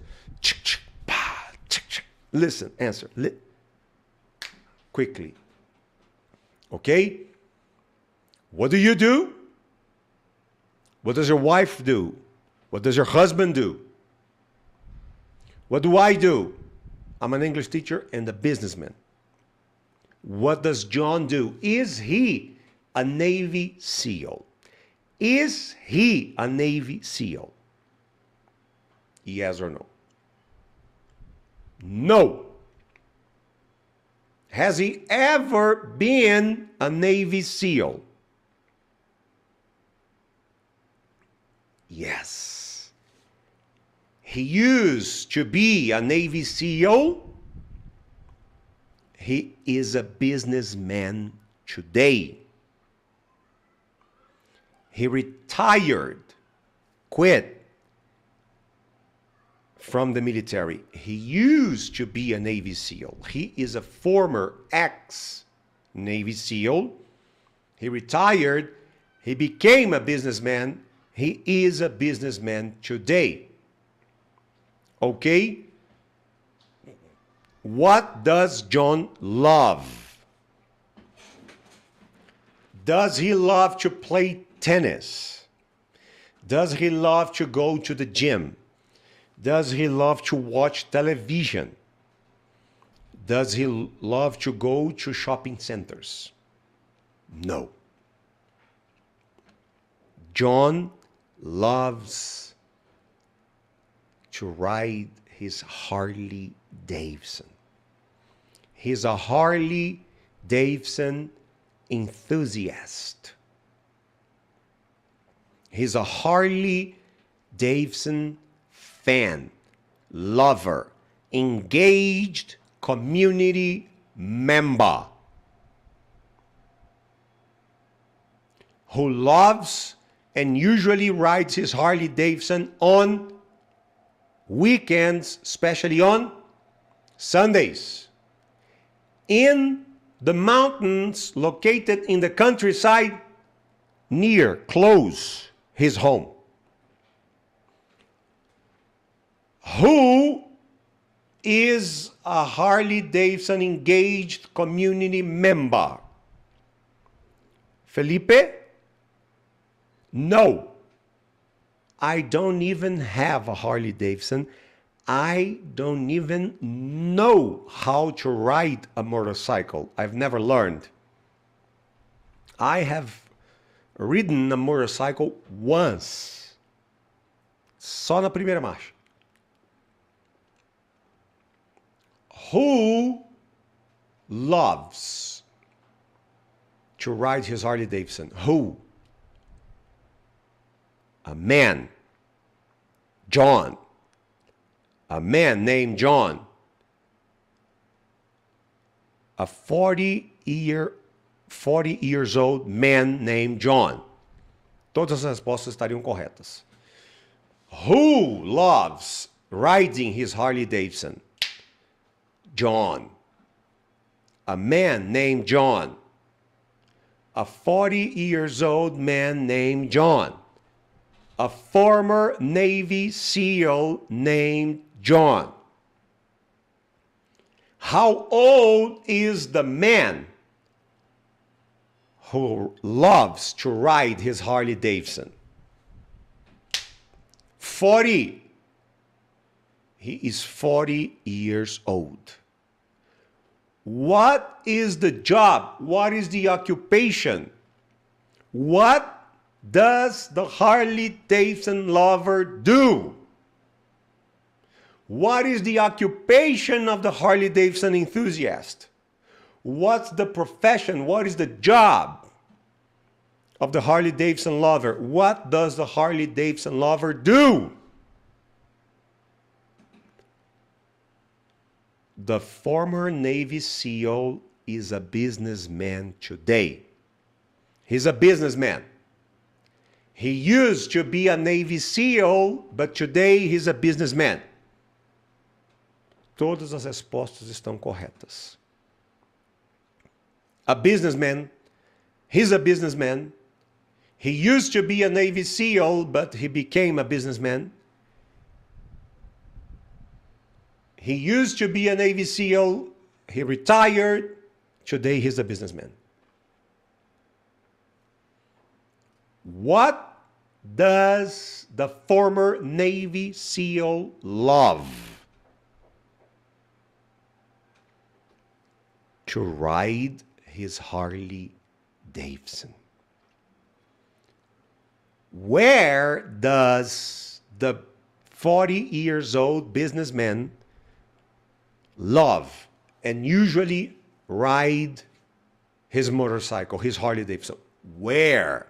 Listen, answer. Quickly. Okay? What do you do? What does your wife do? What does your husband do? What do I do? I'm an English teacher and a businessman. What does John do? Is he a Navy SEAL? Is he a Navy SEAL? Yes or no? No. Has he ever been a Navy SEAL? Yes. He used to be a Navy SEAL. He is a businessman today. He retired, quit from the military. He used to be a Navy SEAL. He is a former ex-Navy SEAL. He retired. He became a businessman. He is a businessman today. Okay? What does John love? Does he love to play tennis? Does he love to go to the gym? Does he love to watch television? Does he love to go to shopping centers? No. John loves to ride his Harley Davidson. He's a Harley Davidson enthusiast. He's a Harley Davidson fan, lover, engaged community member who loves and usually rides his Harley Davidson on weekends, especially on Sundays, in the mountains located in the countryside near, close his home. Who is a Harley Davidson engaged community member? Felipe? No. I don't even have a Harley Davidson. I don't even know how to ride a motorcycle. I've never learned. I have ridden a motorcycle once. Só na primeira marcha. Who loves to ride his Harley Davidson? Who? A man, John. A man named John. A 40 years old man named John. Todas as respostas estariam corretas. Who loves riding his Harley Davidson? John. A man named John. A 40 years old man named John. A former Navy SEAL named John. How old is the man who loves to ride his Harley Davidson? 40. He is 40 years old. What is the job? What is the occupation? What does the Harley Davidson lover do? What is the occupation of the Harley Davidson enthusiast? What's the profession? What is the job of the Harley Davidson lover? What does the Harley Davidson lover do? The former Navy SEAL is a businessman today. He's a businessman. He used to be a Navy SEAL, but today he's a businessman. Todas as respostas estão corretas. A businessman. He's a businessman. He used to be a Navy SEAL, but he became a businessman. He used to be a Navy SEAL. He retired. Today he's a businessman. What does the former Navy SEAL love? To ride his Harley Davidson. Where does the 40 years old businessman love and usually ride his motorcycle, his Harley Davidson? Where?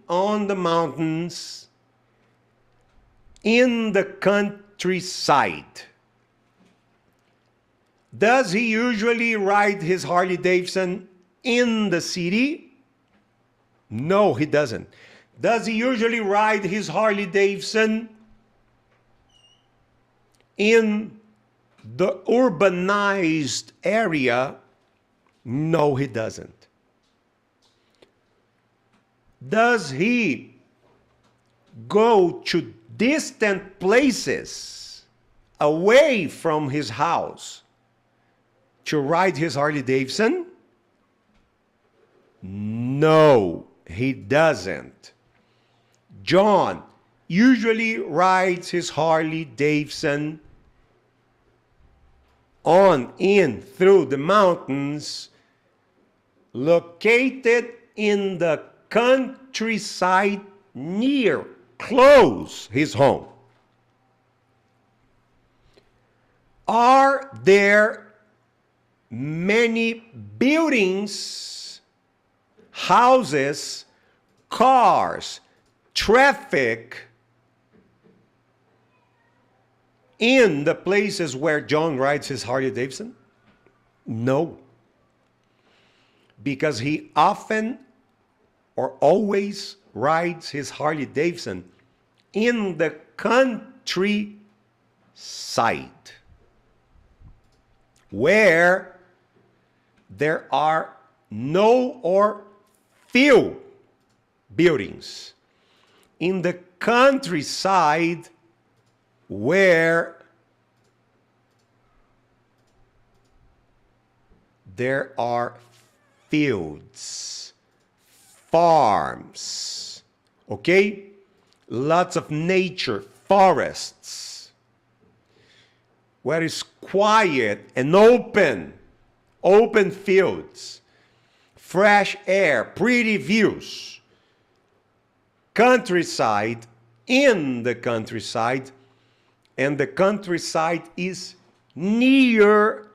On the mountains, in the countryside. Does he usually ride his Harley Davidson in the city? No, he doesn't. Does he usually ride his Harley Davidson in the urbanized area? No, he doesn't. Does he go to distant places away from his house to ride his Harley Davidson? No, he doesn't. John usually rides his Harley Davidson through the mountains, located in the countryside close his home. Are there many buildings, houses, cars, traffic in the places where John rides his Harley Davidson? No. Because he often or always rides his Harley Davidson in the countryside, where there are no or few buildings. In the countryside, where there are fields, farms, okay? Lots of nature, forests, where it's quiet and open fields, fresh air, pretty views, countryside, in the countryside, and the countryside is near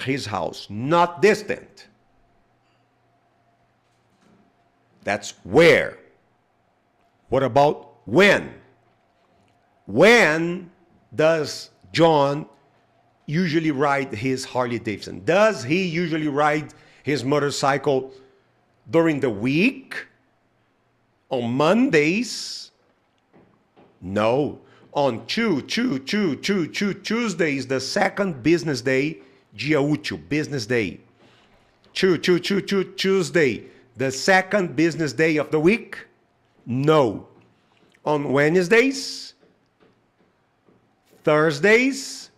his house, not distant. That's where. What about when? When does John usually ride his Harley Davidson? Does he usually ride his motorcycle during the week? On Mondays? No. On Tuesday is the second business day, dia útil, business day. Tuesday, the second business day of the week? No. On Wednesdays, Thursdays,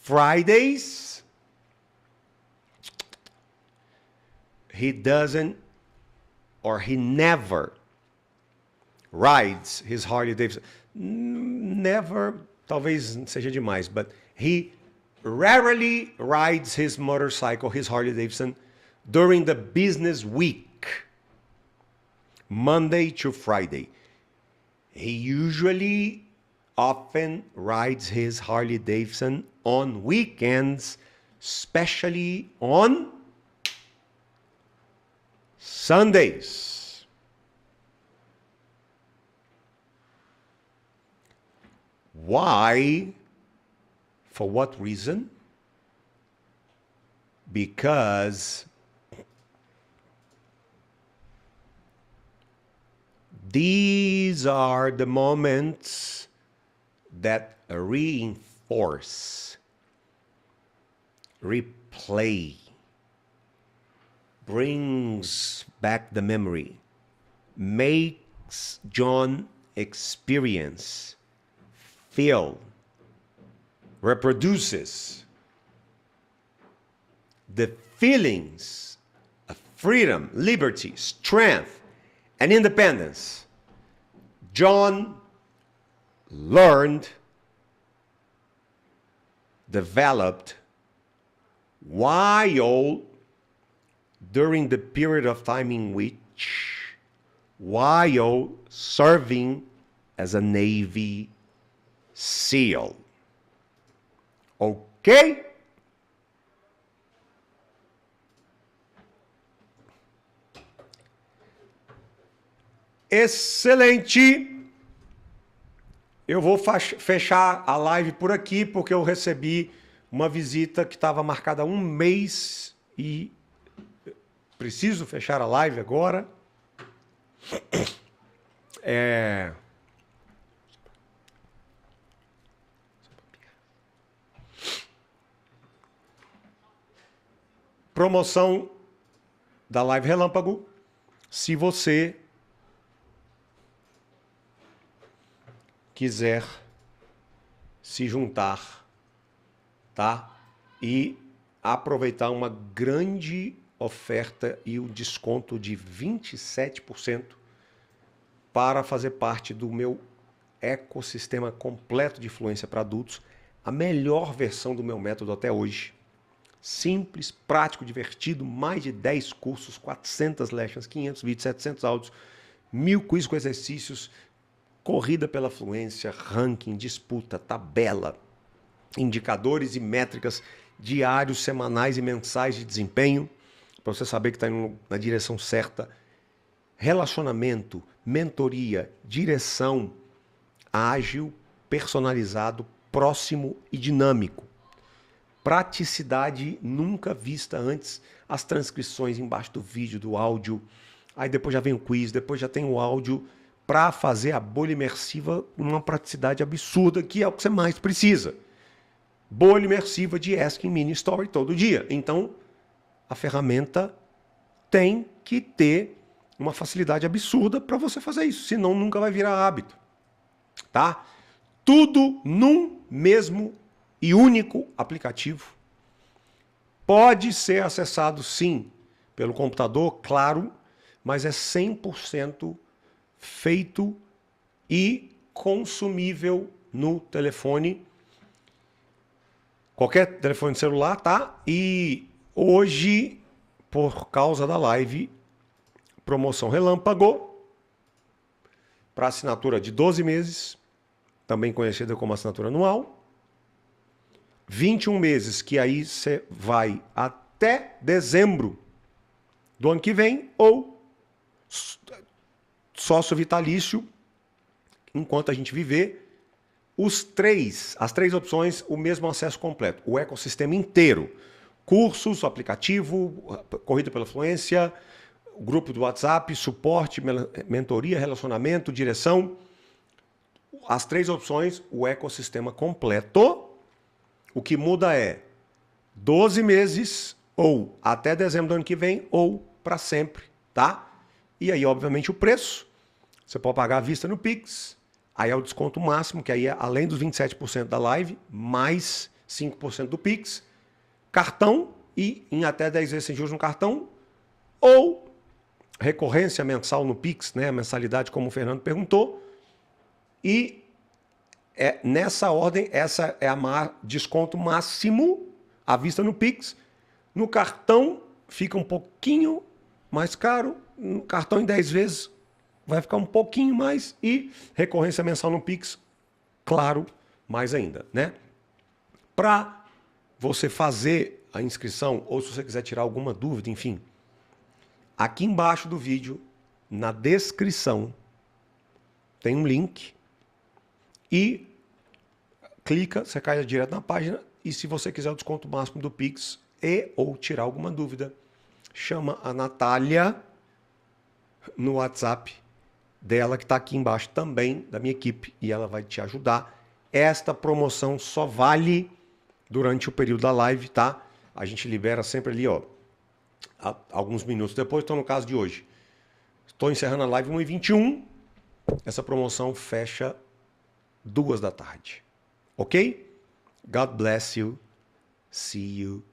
Fridays, he doesn't, or he never rides his Harley Davidson. Never, talvez seja demais, but he rarely rides his motorcycle, his Harley Davidson, during the business week, Monday to Friday. He usually often rides his Harley Davidson on weekends, especially on Sundays. Why? For what reason? Because these are the moments that reinforce, replay, brings back the memory, makes John experience, feel, reproduces the feelings of freedom, liberty, strength, and independence John learned, developed while during the period of time in which, while serving as a Navy SEAL. Ok? Excelente! Eu vou fechar a live por aqui, porque eu recebi uma visita que estava marcada há um mês e preciso fechar a live agora. Promoção da live Relâmpago. Se você quiser se juntar, tá? E aproveitar uma grande oferta e o desconto de 27% para fazer parte do meu ecossistema completo de fluência para adultos, a melhor versão do meu método até hoje. Simples, prático, divertido, mais de 10 cursos, 400 lessons, 500 vídeos, 700 áudios, 1000 quiz com exercícios, corrida pela fluência, ranking, disputa, tabela, indicadores e métricas diários, semanais e mensais de desempenho, para você saber que está indo na direção certa. Relacionamento, mentoria, direção ágil, personalizado, próximo e dinâmico. Praticidade nunca vista antes, as transcrições embaixo do vídeo, do áudio, aí depois já vem o quiz, depois já tem o áudio, para fazer a bolha imersiva numa praticidade absurda, que é o que você mais precisa. Bolha imersiva de Asking Mini Story todo dia. Então, a ferramenta tem que ter uma facilidade absurda para você fazer isso, senão nunca vai virar hábito. Tá? Tudo num mesmo e único aplicativo. Pode ser acessado, sim, pelo computador, claro, mas é 100% feito e consumível no telefone, qualquer telefone celular, tá? E hoje, por causa da live, promoção Relâmpago para assinatura de 12 meses, também conhecida como assinatura anual, 21 meses, que aí você vai até dezembro do ano que vem, ou Sócio vitalício, enquanto a gente viver. As três opções, o mesmo acesso completo. O ecossistema inteiro. Cursos, aplicativo, Corrida pela Fluência, grupo do WhatsApp, suporte, mentoria, relacionamento, direção. As três opções, o ecossistema completo. O que muda é 12 meses, ou até dezembro do ano que vem, ou para sempre, tá? E aí, obviamente, o preço. Você pode pagar à vista no Pix. Aí é o desconto máximo, que aí é além dos 27% da live, mais 5% do Pix. Cartão e em até 10 vezes sem juros no cartão. Ou recorrência mensal no Pix, né? A mensalidade, como o Fernando perguntou. E nessa ordem, essa é a desconto máximo à vista no Pix. No cartão fica um pouquinho mais caro. No cartão em 10 vezes vai ficar um pouquinho mais. E recorrência mensal no Pix, claro, mais ainda, né? Para você fazer a inscrição, ou se você quiser tirar alguma dúvida, enfim, aqui embaixo do vídeo, na descrição, tem um link e clica, você cai direto na página. E se você quiser o desconto máximo do Pix ou tirar alguma dúvida, chama a Natália no WhatsApp dela, que está aqui embaixo também, da minha equipe, e ela vai te ajudar. Esta promoção só vale durante o período da live, tá? A gente libera sempre ali, ó, alguns minutos depois. Então, no caso de hoje, estou encerrando a live 1h21. Essa promoção fecha 2 da tarde. Ok? God bless you. See you